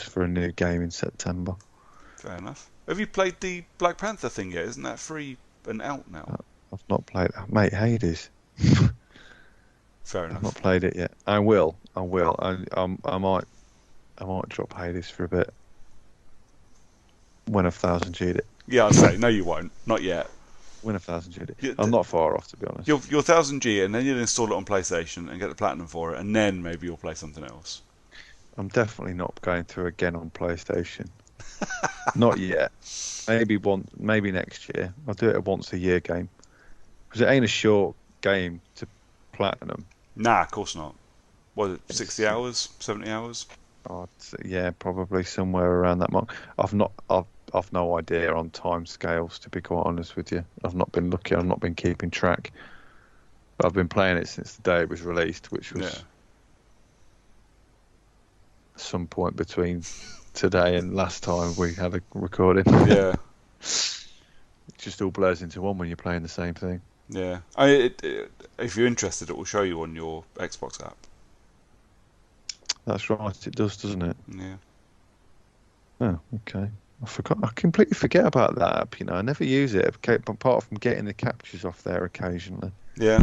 for a new game in September. Fair enough. Have you played the Black Panther thing yet? Isn't that free and out now? I've not played that. Mate, Hades. Fair I've enough. not played it yet. I will. I might drop Hades for a bit when I've 1000G'd it. Yeah, I'd say no, you won't. Not yet. When I've 1000G'd it. Yeah, I'm not far off, to be honest. You'll 1000G, and then you'll install it on PlayStation and get the platinum for it, and then maybe you'll play something else. I'm definitely not going through again on PlayStation. Not yet. Maybe next year. I'll do it a once a year game because it ain't a short game to platinum. Nah, of course not. Was it 60 hours, 70 hours? Yeah, probably somewhere around that mark. I've no idea on time scales, to be quite honest with you. I've not been looking. I've not been keeping track. But I've been playing it since the day it was released, which was some point between today and last time we had a recording. Yeah. It just all blurs into one when you're playing the same thing. Yeah. If you're interested, it will show you on your Xbox app. That's right, it does, doesn't it? Yeah. Oh, okay. I completely forget about that app, you know. I never use it, apart from getting the captures off there occasionally. Yeah.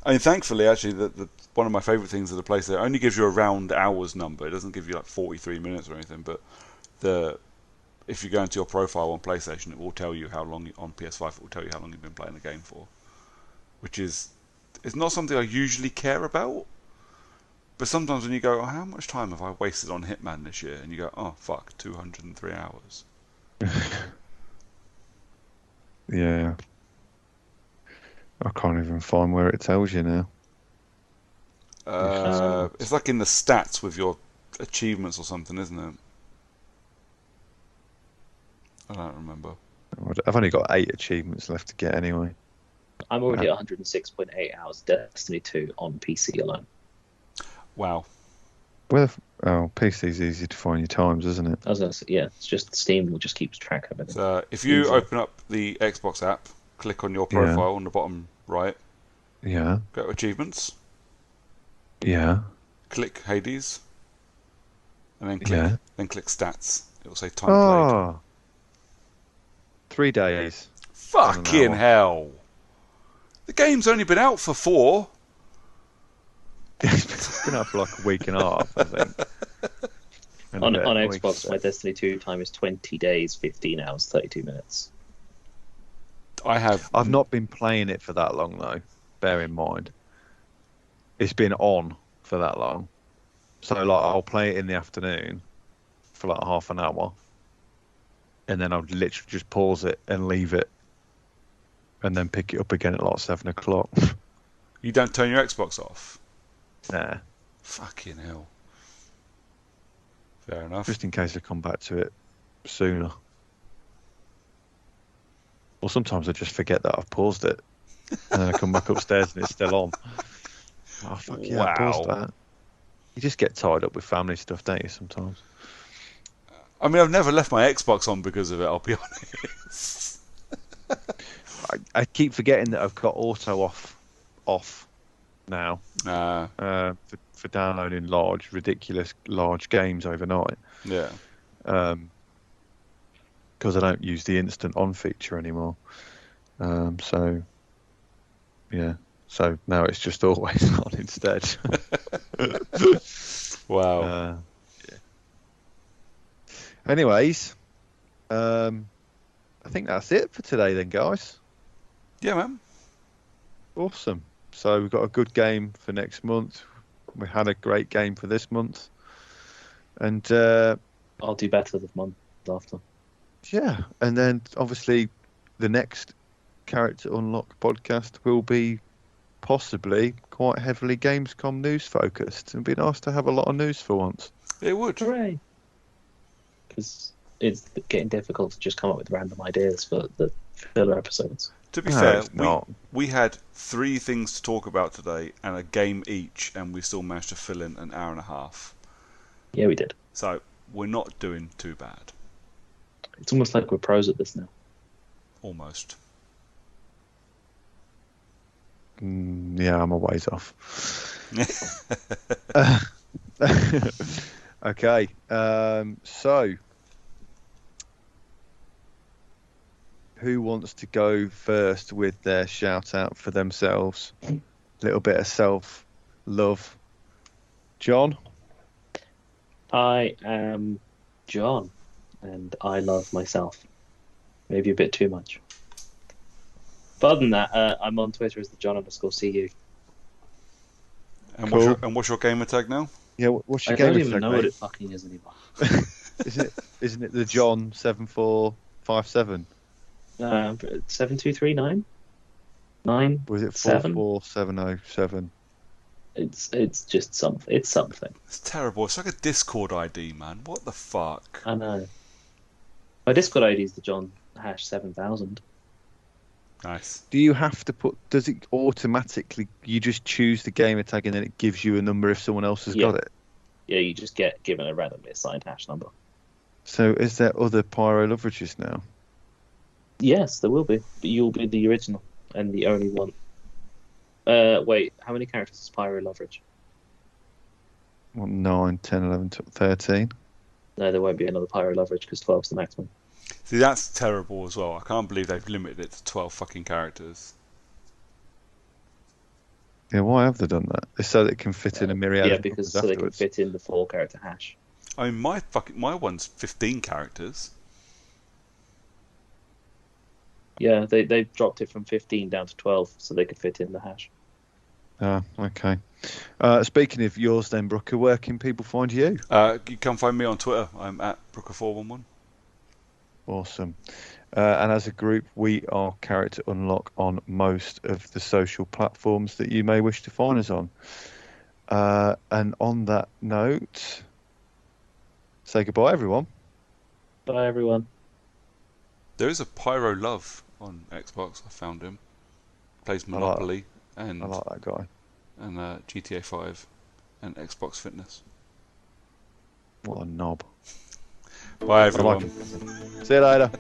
I mean, thankfully, actually, one of my favourite things of the place, it only gives you a round hours number. It doesn't give you like 43 minutes or anything, but if you go into your profile on PlayStation, it will tell you how long, on PS5, it will tell you how long you've been playing the game for. Which is not something I usually care about. But sometimes when you go, how much time have I wasted on Hitman this year? And you go, oh, fuck, 203 hours. Yeah. I can't even find where it tells you now. It's like in the stats with your achievements or something, isn't it? I don't remember. I've only got 8 achievements left to get anyway. I'm already at 106.8 hours Destiny 2 on PC alone. Wow. PC's easy to find your times, isn't it? I was going to say, yeah, it's just Steam will just keep track of it. So if you open up the Xbox app, click on your profile on the bottom right. Yeah. Go to achievements. Yeah. Click Hades. And then click stats. It will say time played. 3 days. Fucking hell. The game's only been out for 4. It's been out for like a week and a half, I think. On Xbox, my Destiny 2 time is 20 days, 15 hours, 32 minutes. I've not been playing it for that long, though. Bear in mind. It's been on for that long. So, like, I'll play it in the afternoon for like half an hour. And then I'll literally just pause it and leave it. And then pick it up again at like 7 o'clock. You don't turn your Xbox off? Nah. Fucking hell. Fair enough. Just in case I come back to it sooner. Or sometimes I just forget that I've paused it. And then I come back upstairs and it's still on. Oh, fuck yeah, I paused that. You just get tied up with family stuff, don't you, sometimes? I mean, I've never left my Xbox on because of it, I'll be honest. I keep forgetting that I've got auto off now for downloading ridiculous large games overnight. Yeah. Because I don't use the instant on feature anymore. So now it's just always on instead. Wow. Anyways, I think that's it for today then, guys. Yeah, man. Awesome. So we've got a good game for next month. We had a great game for this month. And I'll do better the month after. Yeah, and then obviously the next Character Unlock podcast will be possibly quite heavily Gamescom news focused. It'd be nice to have a lot of news for once. It would. Hooray! Because it's getting difficult to just come up with random ideas for the filler episodes. To be No, fair, it's not. we had 3 things to talk about today and a game each, and we still managed to fill in an hour and a half. Yeah, we did. So we're not doing too bad. It's almost like we're pros at this now. Almost. Yeah, I'm a ways off. Okay, so who wants to go first with their shout out for themselves? A little bit of self love. John? I am John, and I love myself. Maybe a bit too much. But other than that, I'm on Twitter as the John_CU. And Cool. what's your gamer tag now? Yeah, what's your I game don't tag, even know mate? what it fucking is anymore. Isn't it the John 7457? 72399? 9? Or is it 7? 44707? It's just something. It's something. It's terrible. It's like a Discord ID, man. What the fuck? I know. My Discord ID is the John #7000. Nice. Do you have to put? Does it automatically? You just choose the gamer tag and then it gives you a number if someone else has got it. Yeah, you just get given a randomly assigned hash number. So is there other Pyro Loverages now? Yes, there will be. But you'll be the original and the only one. Wait, how many characters is Pyro Loverage? What, 9, 10, 11, 13? No, there won't be another Pyro Loverage because 12 is the maximum. See, that's terrible as well. I can't believe they've limited it to 12 fucking characters. Yeah, why have they done that? It's so that it can fit in a myriad Yeah, of because numbers so they can afterwards. fit in the 4-character hash. I mean, my one's 15 characters. Yeah, they dropped it from 15 down to 12 so they could fit in the hash. Ah, okay. Speaking of yours then, Brooker, where can people find you? You can find me on Twitter. I'm at Brooker411. Awesome. And as a group, we are Character Unlock on most of the social platforms that you may wish to find us on. And on that note, say goodbye, everyone. Bye, everyone. There is a Pyro Love on Xbox. I found him. Plays Monopoly and I like that guy. and GTA 5 and Xbox Fitness. What a knob. Bye, I everyone. like it. See you later.